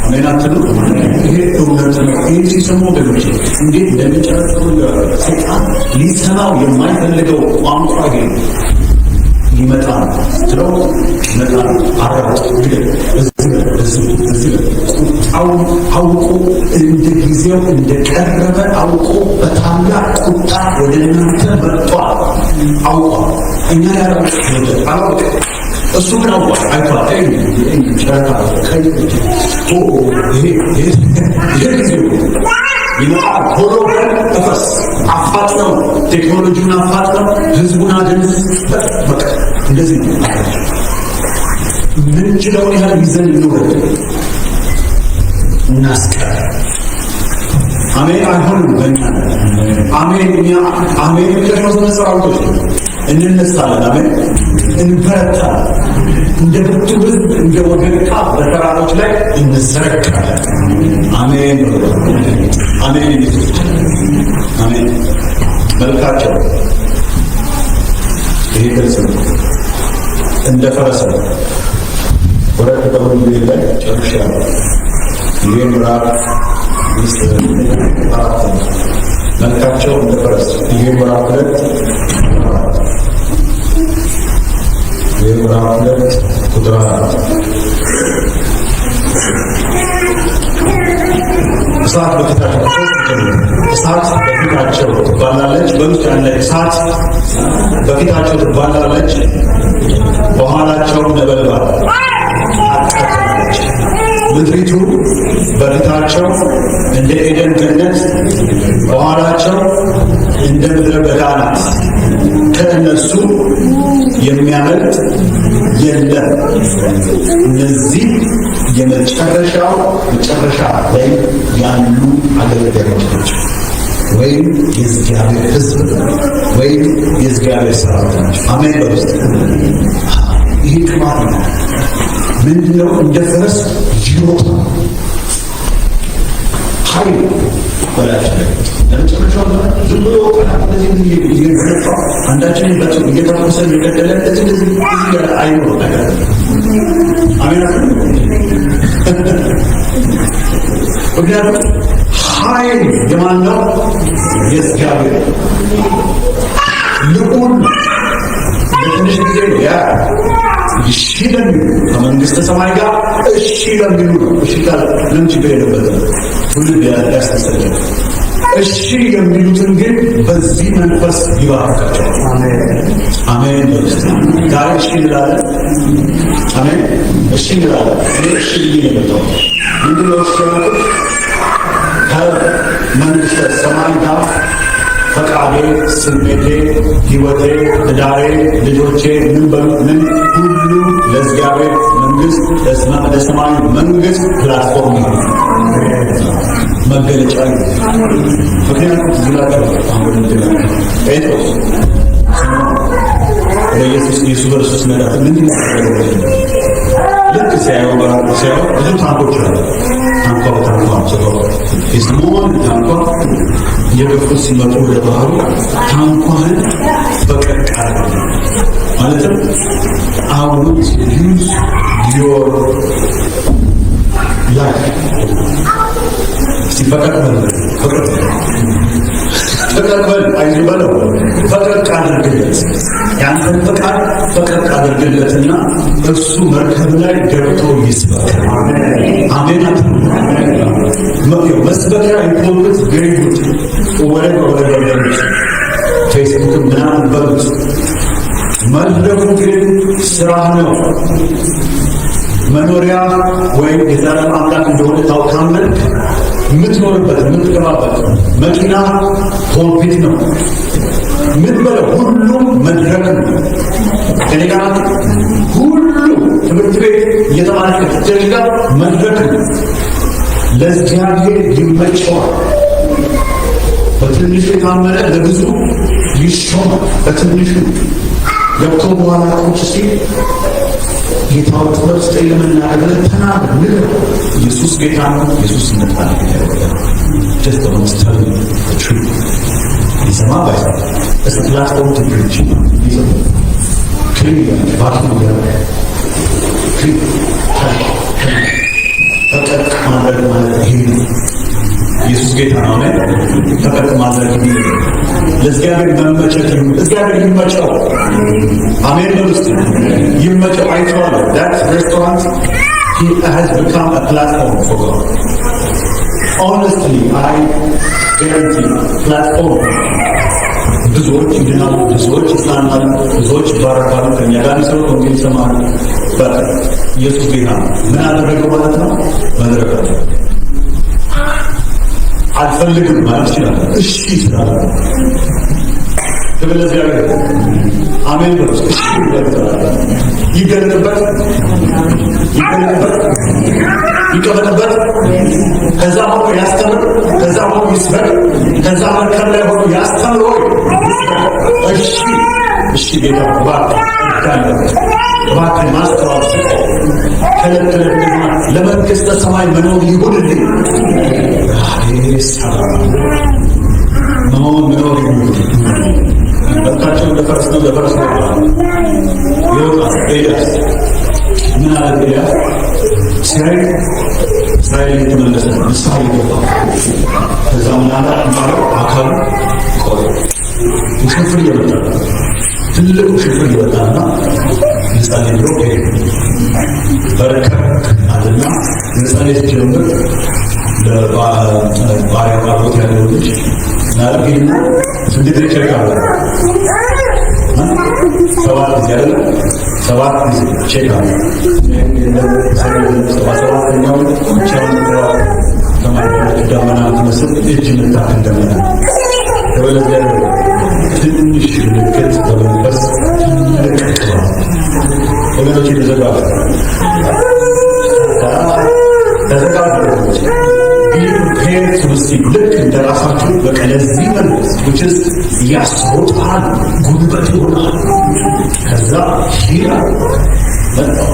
አሜን አትሉ? ይሄ እውነት ነው። ይህ ሲሰሙ ወገኖች እንዴት እንደሚጨረሱ ሰይጣን ሊሰማው የማይፈልገው ቋንቋ ግን ይመጣል ስለው ይመጣል። አራት እዚህ ቁጣውን አውቆ እንደ ጊዜው እንደቀረበ አውቆ በታላቅ ቁጣ ወደ እናንተ መጥቷል። አውቋል። እኛ ያረቁት አውቅ እሱ ግን አውቋል። አይቷል። ጨረታ ይሄ ጊዜው ይመጣል። ቶሎ ተፈስ አፋጥነው፣ ቴክኖሎጂውን አፋጥነው፣ ህዝቡን አደንስ። በቃ እንደዚህ ነው። ምንችለውን ያህል ይዘን እንውረድ፣ እናስቀር። አሜን። አይሆንም በእኛ አሜን። አሜን የሚለሽው መሰራቶች እንነሳለን። አሜን። እንበረታለን። እንደ ብርቱ ህዝብ እንደ ወገን ዕቃ በተራሮች ላይ እንዘረጋለን። አሜን አሜን አሜን። መልካቸው ይሄ ግልጽ ነው። እንደ ፈረስ ነው። ወረድ ተብሎ ላይ ጨርሻለሁ። ይሄ ምዕራፍ አራት መልካቸው እንደ ፈረስ። ይሄ ምዕራፍ 2 ይሄ ምዕራፍ 2 ቁጥር 4 እሳት በፊታቸው ትባላለች። በውስጥ ያለ እሳት በፊታቸው ትባላለች፣ በኋላቸው ነበልባል አቃጥላለች። ምድሪቱ በፊታቸው እንደ ኤደን ገነት፣ በኋላቸው እንደ ምድረ በዳ ናት። ከእነሱ የሚያመልጥ የለም። እነዚህ የመጨረሻ ላይ ያሉ አገልጋዮች ናቸው፣ ወይም የእግዚአብሔር ሕዝብ ወይም የእግዚአብሔር ሰራዊት ናቸው። አሜን በውስጥ ይህ ቅባት ነው። ምንድነው? እንደ ፈረስ ይሮጣል። ኃይል በላቸው ላይ ለመጨረሻው ዝም ብሎ እንደዚህ እየገፋ አንዳችን እየተኮሰ እየገደለ እንደዚህ አይኖር ነገር። አሜን። ምክንያቱም ኃይል የማን ነው? የእግዚአብሔር ልዑል በትንሽ ጊዜ ነው ያ እሺ ለሚሉ ከመንግስተ ሰማይ ጋር እሺ ለሚሉ ነው። እሺ ካለ ምንም ችግር የለበትም። ሁሉ ያስተሰርያል። እሺ የሚሉትን ግን በዚህ መንፈስ ይባርካቸዋል። አሜን። ዛሬ እሺ እንላለን። አሜን። እሺ እንላለን። እኔ እሺ ብዬ ነው የመጣሁት። ምንድን ነው እሺ ያልኩት? ከመንግስተ ሰማይ ጋር ፈቃዴ፣ ስሜቴ፣ ህይወቴ፣ ትዳሬ፣ ልጆቼ ምን ሁሉ ለእግዚአብሔር መንግስት ለሰማይ መንግስት ፕላትፎርም ነው፣ መገለጫ ነው። ምክንያቱም ዝላቀር አሁን ጴጥሮስ ለኢየሱስ ክርስቶስ ነዳት ምንድን ነው ልክ ሲያየው ብዙ ታንኮች አሉ። የስምዖን ታንኳ እየገፉ ሲመጡ ወደ ባህሩ ታንኳህን በቀቅ አድርግ ማለትም አሁን ዩዝ ዮር ላይፍ ሲፈቀቅ ፈቀቅ አይዞህ በለው፣ ፈቀቅ አድርግለት። ያንተን ፈቃድ ፈቀቅ አድርግለትና እሱ መርከብ ላይ ገብቶ ይስበክ። አሜን። መስበኪያ ኢምፖርት ግሬጉት ወደ ፌስቡክ ምናምን በሉት። መድረኩ ግን ስራህ ነው። መኖሪያ ወይም የዘላለም አምላክ እንደሆነ ታውቃለህ። የምትኖርበት የምትገባበት መኪና ፖልፒት ነው። ምን በለው ሁሉም መድረክ ነው። ከኔ ጋር ሁሉም ትምህርት ቤት እየተማረከ ተደርጋ መድረክ ነው። ለእግዚአብሔር ይመቸዋል። በትንሹ የታመነ ለብዙ ይሾማል። በትንሹ ገብቶ በኋላ ቁጭ ሲል ጌታው ጥበብ ስጠኝ ለመናገር ተናገር ንገር። ኢየሱስ ጌታ ነው። ኢየሱስ ይመጣል። just the most telling the truth. ይሰማ ባይሰማ እስቲ ፕላትፎርም ትንሽ ይዘው ክሊያ ባትኑ ጋር ፈቀቅ ማድረግ ማለት ይሄ ኢየሱስ ጌታ ነው። ፈቀቅ ማድረግ ይሄ ለእግዚአብሔር መመቸት ነው። እግዚአብሔር ይመቸው። አሜን በሉት። ይመቸው። አይተዋል። that restaurant he has become a platform for God. Honestly, I guarantee platform ብዙዎች ይድናሉ፣ ብዙዎች ይጽናናሉ፣ ብዙዎች ይባረካሉ። ከእኛ ጋር ሰው ወንጌል ይሰማሉ። ኢየሱስ ጌታ ነው። ምን አደረገው ማለት ነው? መድረክ አልፈልግም ማለት ይችላል። እሺ ይችላል። ክብር ለእግዚአብሔር። አሜን በሉ። እሺ ይገለጥበት፣ ይቀበልበት። ከዛ ሆኖ ያስተምር፣ ከዛ ሆኖ ይስበክ፣ ከዛ መርከብ ላይ ሆኖ ያስተምር። ወይ እሺ ጌታ እባክህ ማስተዋል ከለከለብኝ ለመንግሥተ ሰማይ መኖር ይሁንልኝ። መኖር ይሁንልኝ። በልካቸው ለፈረስ ነው ይወጣ። ኤልያስ ምን አለ? ኤልያስ ሲያይ እስራኤል የተመለሰ ንስሐ ይገባ። ከዛ ምናላ ማለው አካሉ ቆይ ሽፍር ይወጣ፣ ትልቁ ሽፍር ይወጣና ንጻሌ ብሎ ሄደ። በረከት አለና ንጻሌ ሲጀምር ለባሪያ ባሮት ያለው ልጅ ናርጊና ስንት ቸካለ ሰባት ጊዜ ያለ ሰባት ጊዜ ቸካለ ሰባተኛው ቻው ከማለት ደመና መስል እጅ ምታት እንደመና ወለዚያ ትንሽ ምልክት በመንፈስ ትልቅ ወገኖች ይዘጋሉ። እስቲ ልክ እንደራሳችሁ በቃ ለዚህ መንፈስ which is ያስሮጣል፣ ጉልበት ይሆናል። ከዛ ሂራ መጣው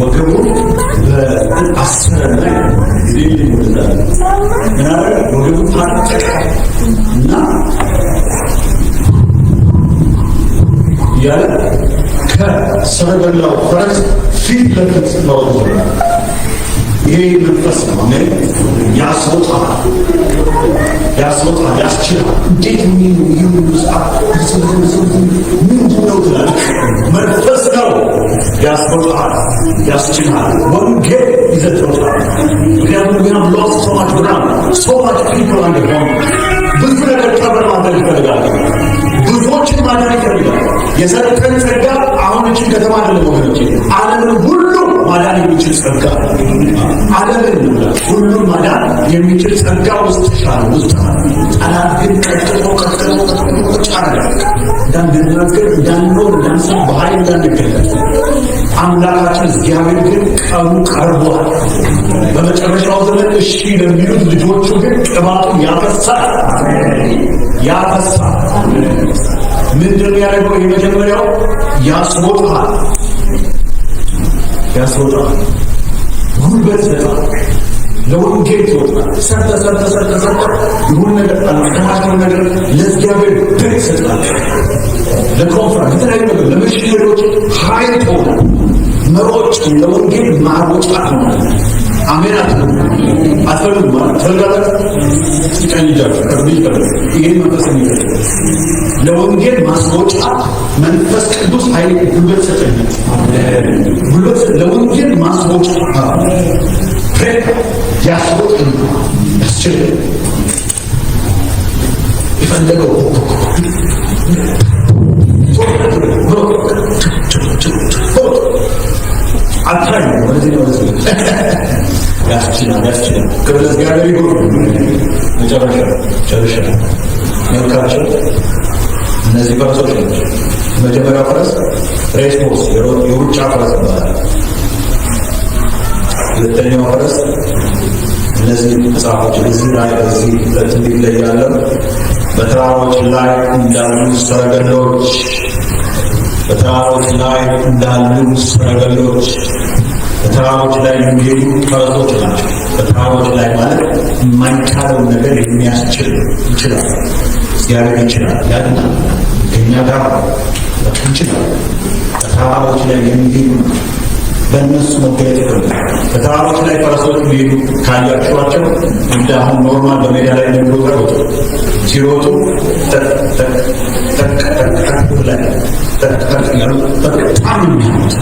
ወገቡ በአስረ ላይ ሊል ይወጣል ምናምን ወገቡ ታጠቀ እና ያለ ከሰረገላው ፈረስ ፊት ለፊት ነው። ይሄ መንፈስ ነው ያስወጣል፣ ያስችላል። እንዴት ምንድነው ትላለህ? መንፈስ ነው ያስወጣል፣ ያስችላል። ወንጌል ይዘህ ትወጣለህ። ምክንያቱም we have lost so much ground, so much people on the ground. ብዙ ነገር ከበር ማድረግ ይፈልጋል፣ ብዙዎችን ማድረግ ይፈልጋል። የሰጠን ጸጋ አሁን እችን ከተማ አይደለም ወገኖቼ፣ ዓለምን ሁሉ ማዳን የሚችል ጸጋ፣ ዓለምን ሁሉ ማዳን የሚችል ጸጋ ውስጥ ሻል ውስጥ ጠላት ግን ቀጥሎ ጫረ እንዳንናገር፣ እንዳንኖር፣ እንዳንሰብ፣ በኃይል እንዳንገለጥ አምላካችን እግዚአብሔር ግን ቀኑ ቀርቧል። በመጨረሻው ዘመን እሺ ለሚሉት ልጆቹ ግን ቅባቱ ያፈሳል። ምንድን ያደረገው? የመጀመሪያው ያስወጣል፣ ጉልበት ይሰጣል፣ ለወንጌል ይወጣል። ሰርተ ይሁን ነገር አልተማርነው ነገር ለእግዚአብሔር ብር ይሰጣል። ለኮንፈረንስ የተለያዩ ነገር ለሚሽነሪዎች ኃይል ይሆናል። መሮጭ ለወንጌል ማሮጫ ነው። አሜን አትፈልጉ ማለት ፈልጋለት ይቀንጃችሁ ይህን መንፈስ የሚፈልግ ለወንጌል ማስሮጫ መንፈስ ቅዱስ ኃይል ጉልበት ሰጠኝ። ጉልበት ለወንጌል ማስሮጫ ያስሮጥ ያስችል የፈለገው አትራኝ ወደዚህ ያስችላል። ክብር ለእግዚአብሔር ይሁን። መጨረሻ መልካቸው እነዚህ ፈረሶች ናቸው። መጀመሪያው ፈረስ ሬስ ኮርስ የሩጫ ፈረስ ይባላል። ሁለተኛው ፈረስ እነዚህ መጽሐፎች እዚህ ላይ በዚህ ለትንቢት ላይ ያለው በተራሮች ላይ እንዳሉ ሰረገሎች፣ በተራሮች ላይ እንዳሉ ሰረገሎች፣ በተራሮች ላይ የሚሄዱ ፈረሶች ናቸው። በተራሮች ላይ ማለት የማይቻለውን ነገር የሚያስችል ይችላል። እግዚአብሔር ይችላል፣ ያድናል፣ ከእኛ ጋር ይችላል። በተራሮች ላይ የሚሄዱ በእነሱ መገለጥ ይፈልጋል። በተራሮች ላይ ፈረሶች የሚሄዱ ካያችኋቸው እንደ አሁን ኖርማል በሜዳ ላይ እንደሚሮጡ ሲሮጡ በጣም የሚያምት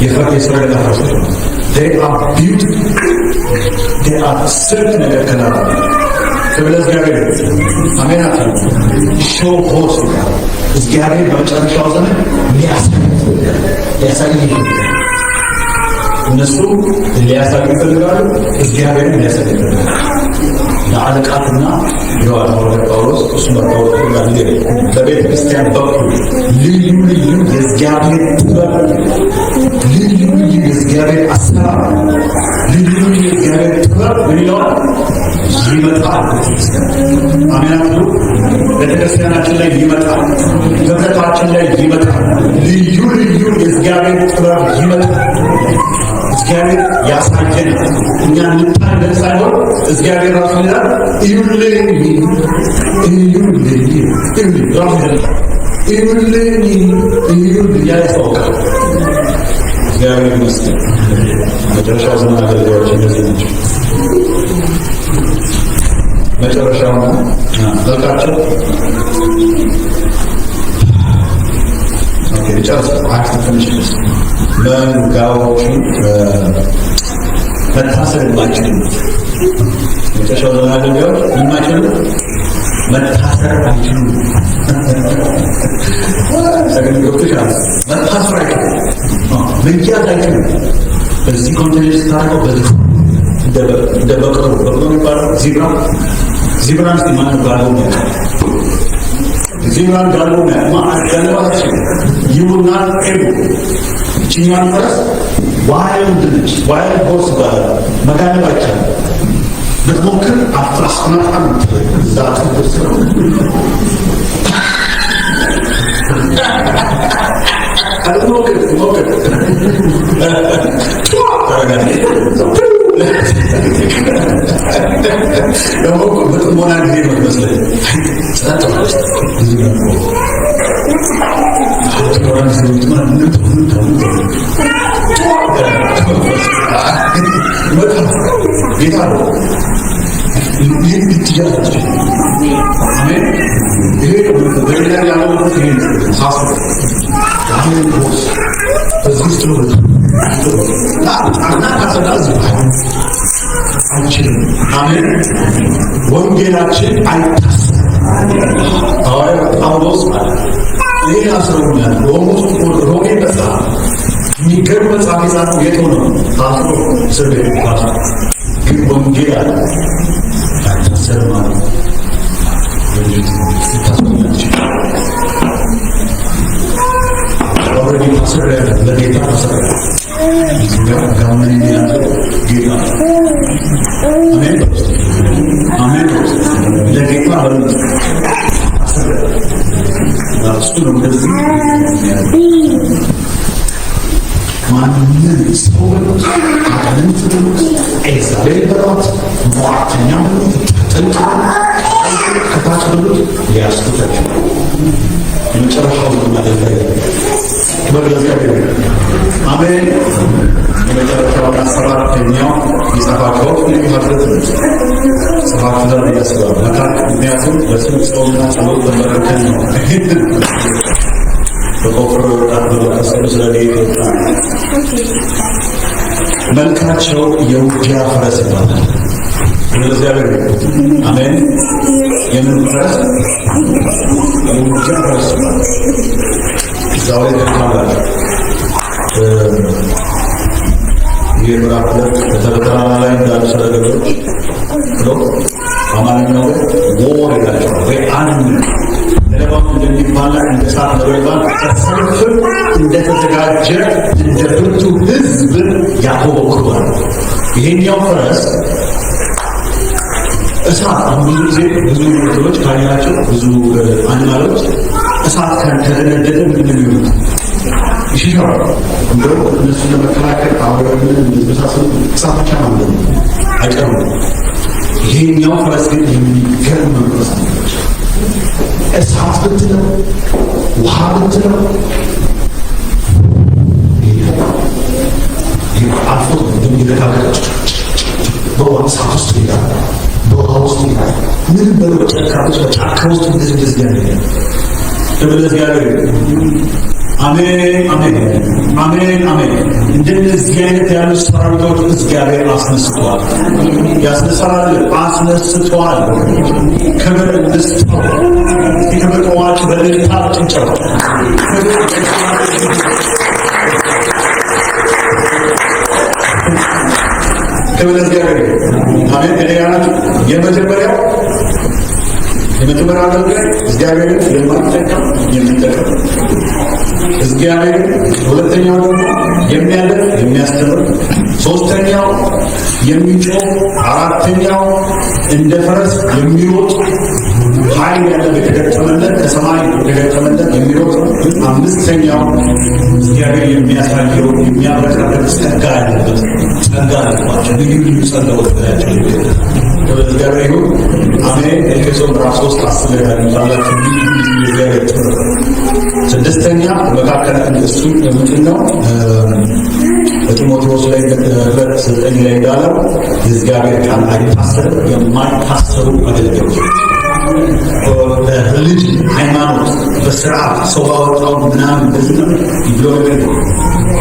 የእስራኤል ፈረሶች ነው። they are beautiful, they are certain ነገር ከላላ ክብር እግዚአብሔር አሜን። ሾው ሆስ እግዚአብሔር በመጨረሻው ዘመን ሊያሳይ እነሱ ሊያሳይ ይፈልጋሉ፣ እግዚአብሔርን ሊያሳይ ይፈልጋሉ። ለአለቃትና የሐዋርያው ጳውሎስ እሱ በጳውሎስ ላይ በቤተ ክርስቲያን በኩል ልዩ የእግዚአብሔር ጥበብ፣ ልዩ የእግዚአብሔር አሰራር፣ ልዩ የእግዚአብሔር ጥበብ ምን ይለዋል? ይመጣል። አሜን። ቤተክርስቲያናችን ላይ ይመጣል፣ ህብረታችን ላይ ይመጣል። ልዩ የእግዚአብሔር ጥበብ ይመጣል። እግዚአብሔር ያሳየናል። እኛ እንታለን ሳይሆን እግዚአብሔር ራሱ ይላል እዩልኝ ያስታውቃል። እግዚአብሔር ይመስገን። መጨረሻው ዘመን አገልጋዮች እንደዚህ ናቸው። መጨረሻው መልካቸው ጨርስ ትንሽ መንጋዎቹ መታሰር የማይችሉ መጨረሻው ዘመን አገልጋዮች የማይችሉ መታሰር አይችሉ መታሰር አይችሉ መያዝ አይችሉ። በዚህ ኮንቴንት ስታደርገው በዚህ እንደ በቅሎ የሚባለው ዚብራን ስ ማን ባለው ዚብራን ጋለው ያለባት ይሁና ኤቡ ችኛን ፈረስ ዋይልድ ሆርስ ይባላል። አስመጣን ዛት ነው በጥሞና ጊዜ ነው መስለኝ ጌታ ነው ይህ ትችላለች። አሜን። ይሄ በሌላ ያለበት ይሄ ሳስብ አሜን ቦስ በዚህ ውስጥ ነው ካሰዳዝ አንችልም። አሜን። ወንጌላችን አይታሰብም። ሐዋርያው ጳውሎስ ሌላ ሰውኛል ሮሜ መጽሐፍ የሚገርም መጽሐፍ የጻፈው የት ሆኖ ታስሮ እስር ቤት ታስሮ ግን ወንጌል አለ አይታሰብም ማለት ነው። ኦልሬዲ ታስረ ለጌታ ታስረ ጋምን ያለው ጌታ አሜን አሜን ለጌታ በሉ እሱ ነው እንደዚህ ማንንም ሰው በሉት አጋንንት በሉት ኤልዛቤል በሏት ሟርተኛ በሉት ጥንቅ ከታች በሉት ሊያስቱታቸው የመጨረሻው ማለት ላይ በግለዚያ አሜን። የመጨረሻው 14ኛው የጸፋቸው ሊማድረግ ነው ጸፋቸው ላይ ያስባል መካከል ምክንያቱም በስንት ጾምና ጸሎት ተመረከን ነው በቆፍሮ ወጣት በመቀሰሉ ስለዚህ መልካቸው የውጊያ ፈረስ ይባላል። እግዚአብሔር አሜን። የምን ፈረስ? የውጊያ ፈረስ እዛው ላይ ተካላለ የምዕራፍ ሁለት በተራራ ላይ እንዳሉ ሰረገሎች ብሎ አማርኛው ወር ይላቸዋል ወይ አንድ ለባም እንደሚባላ እንደ እሳት ነበልባል ከሰልፍ እንደተዘጋጀ እንደ ብርቱ ሕዝብ ያኮበኩባል። ይሄኛው ፈረስ እሳት ብዙ ጊዜ ብዙ ነገሮች ካያቸው ብዙ አኒማሎች እሳት ከተነደደ ምንድን ነው ይሽራል። እንደው እነሱን ለመከላከል አብረን እንደተሳሰሩ እሳት ብቻ ማለት ነው አይቀርም። ይሄኛው ፈረስ ግን የሚገርም መንፈስ ነው። እሳት ብትለው ውሃ ብትለው አልፎ እንደሚረጋገጥ በውሃ እሳት ውስጥ ይላል፣ በውሃ ውስጥ ይላል። ምንም በለው ጫካ ውስጥ እንደዚህ ያለ እንደዚህ ያለ አሜን አሜን አሜን አሜን። እንደዚህ አይነት ያሉ ሰራዊቶች እግዚአብሔር አስነስቷል፣ ያስነሳል፣ አስነስቷል። ክብር እንስጠው። ክብር ቆማች በልልታ ጭንጨው ክብር እግዚአብሔር አሜን። ከደያናችሁ የመጀመሪያው አገልጋይ እግዚአብሔርን የማይጠቀም የሚጠቀም እግዚአብሔር። ሁለተኛው ደግሞ የሚያደርግ የሚያስተምር፣ ሶስተኛው የሚጮህ፣ አራተኛው እንደ ፈረስ የሚሮጥ ኃይል ያለው የተገጠመለት ከሰማይ የተገጠመለት የሚሮጥ፣ አምስተኛው እግዚአብሔር የሚያሳየው የሚያበረታበት ጸጋ ያለበት ጸጋ አለባቸው። ልዩ ልዩ ጸጋዎች ናቸው። እግዚአብሔር ይሁን አሜን። ኤፌሶን ምዕራፍ 3:10 ላይ ያሉታላችሁ እግዚአብሔር ትምህርት። ስድስተኛ መካከል እሱ ምንድን ነው? በጢሞቴዎስ ላይ 2:9 ላይ እንዳለው የእግዚአብሔር ቃል አይታሰርም። የማይታሰሩ አገልጋዮች በልጅ ሃይማኖት በስርዓት ሰው ባወጣው ምናምን እንደዚህ ነው ብሎ ነገር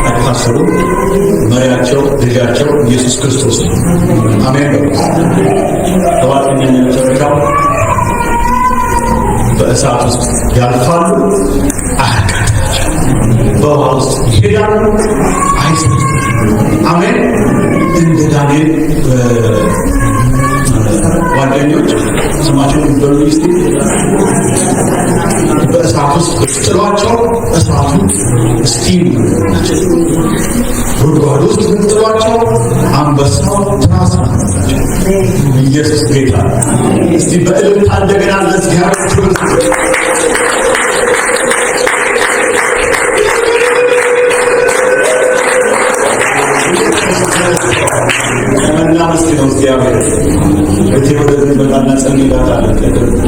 አይታሰሩ። መሪያቸው ልጃቸው ኢየሱስ ክርስቶስ ነው። አሜን። ተዋጥኛ የመጨረሻው በእሳት ውስጥ ያልፋሉ፣ አያቃጥላቸው። በውሃ ውስጥ ይሄዳሉ፣ አይሰጥም። አሜን። እንደ ዳንኤል ጓደኞች ስማቸውን በሉ እስቲ በእሳት እሳት ውስጥ ብትጥሏቸው እሳቱ ስቲም ናቸው። ጉድጓድ ውስጥ ብትጥሏቸው አንበሳው ትራስ ናቸው። ኢየሱስ ጌታ። እስቲ በእልልታ እንደገና ለእግዚአብሔር ክብር እናመስግነው እግዚአብሔር። እቴ ወደዚህ በጣም ጸልይላታለሁ።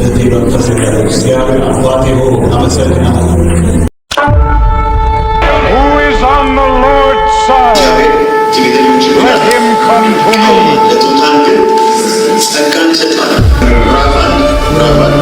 እቴ በተሰቀለ እግዚአብሔር አባቴ ሆይ አመሰግናለሁ። Who is on the Lord's side? Let him come to me. ለቱታን ግን ጸጋን ይሰጣል። ራፋን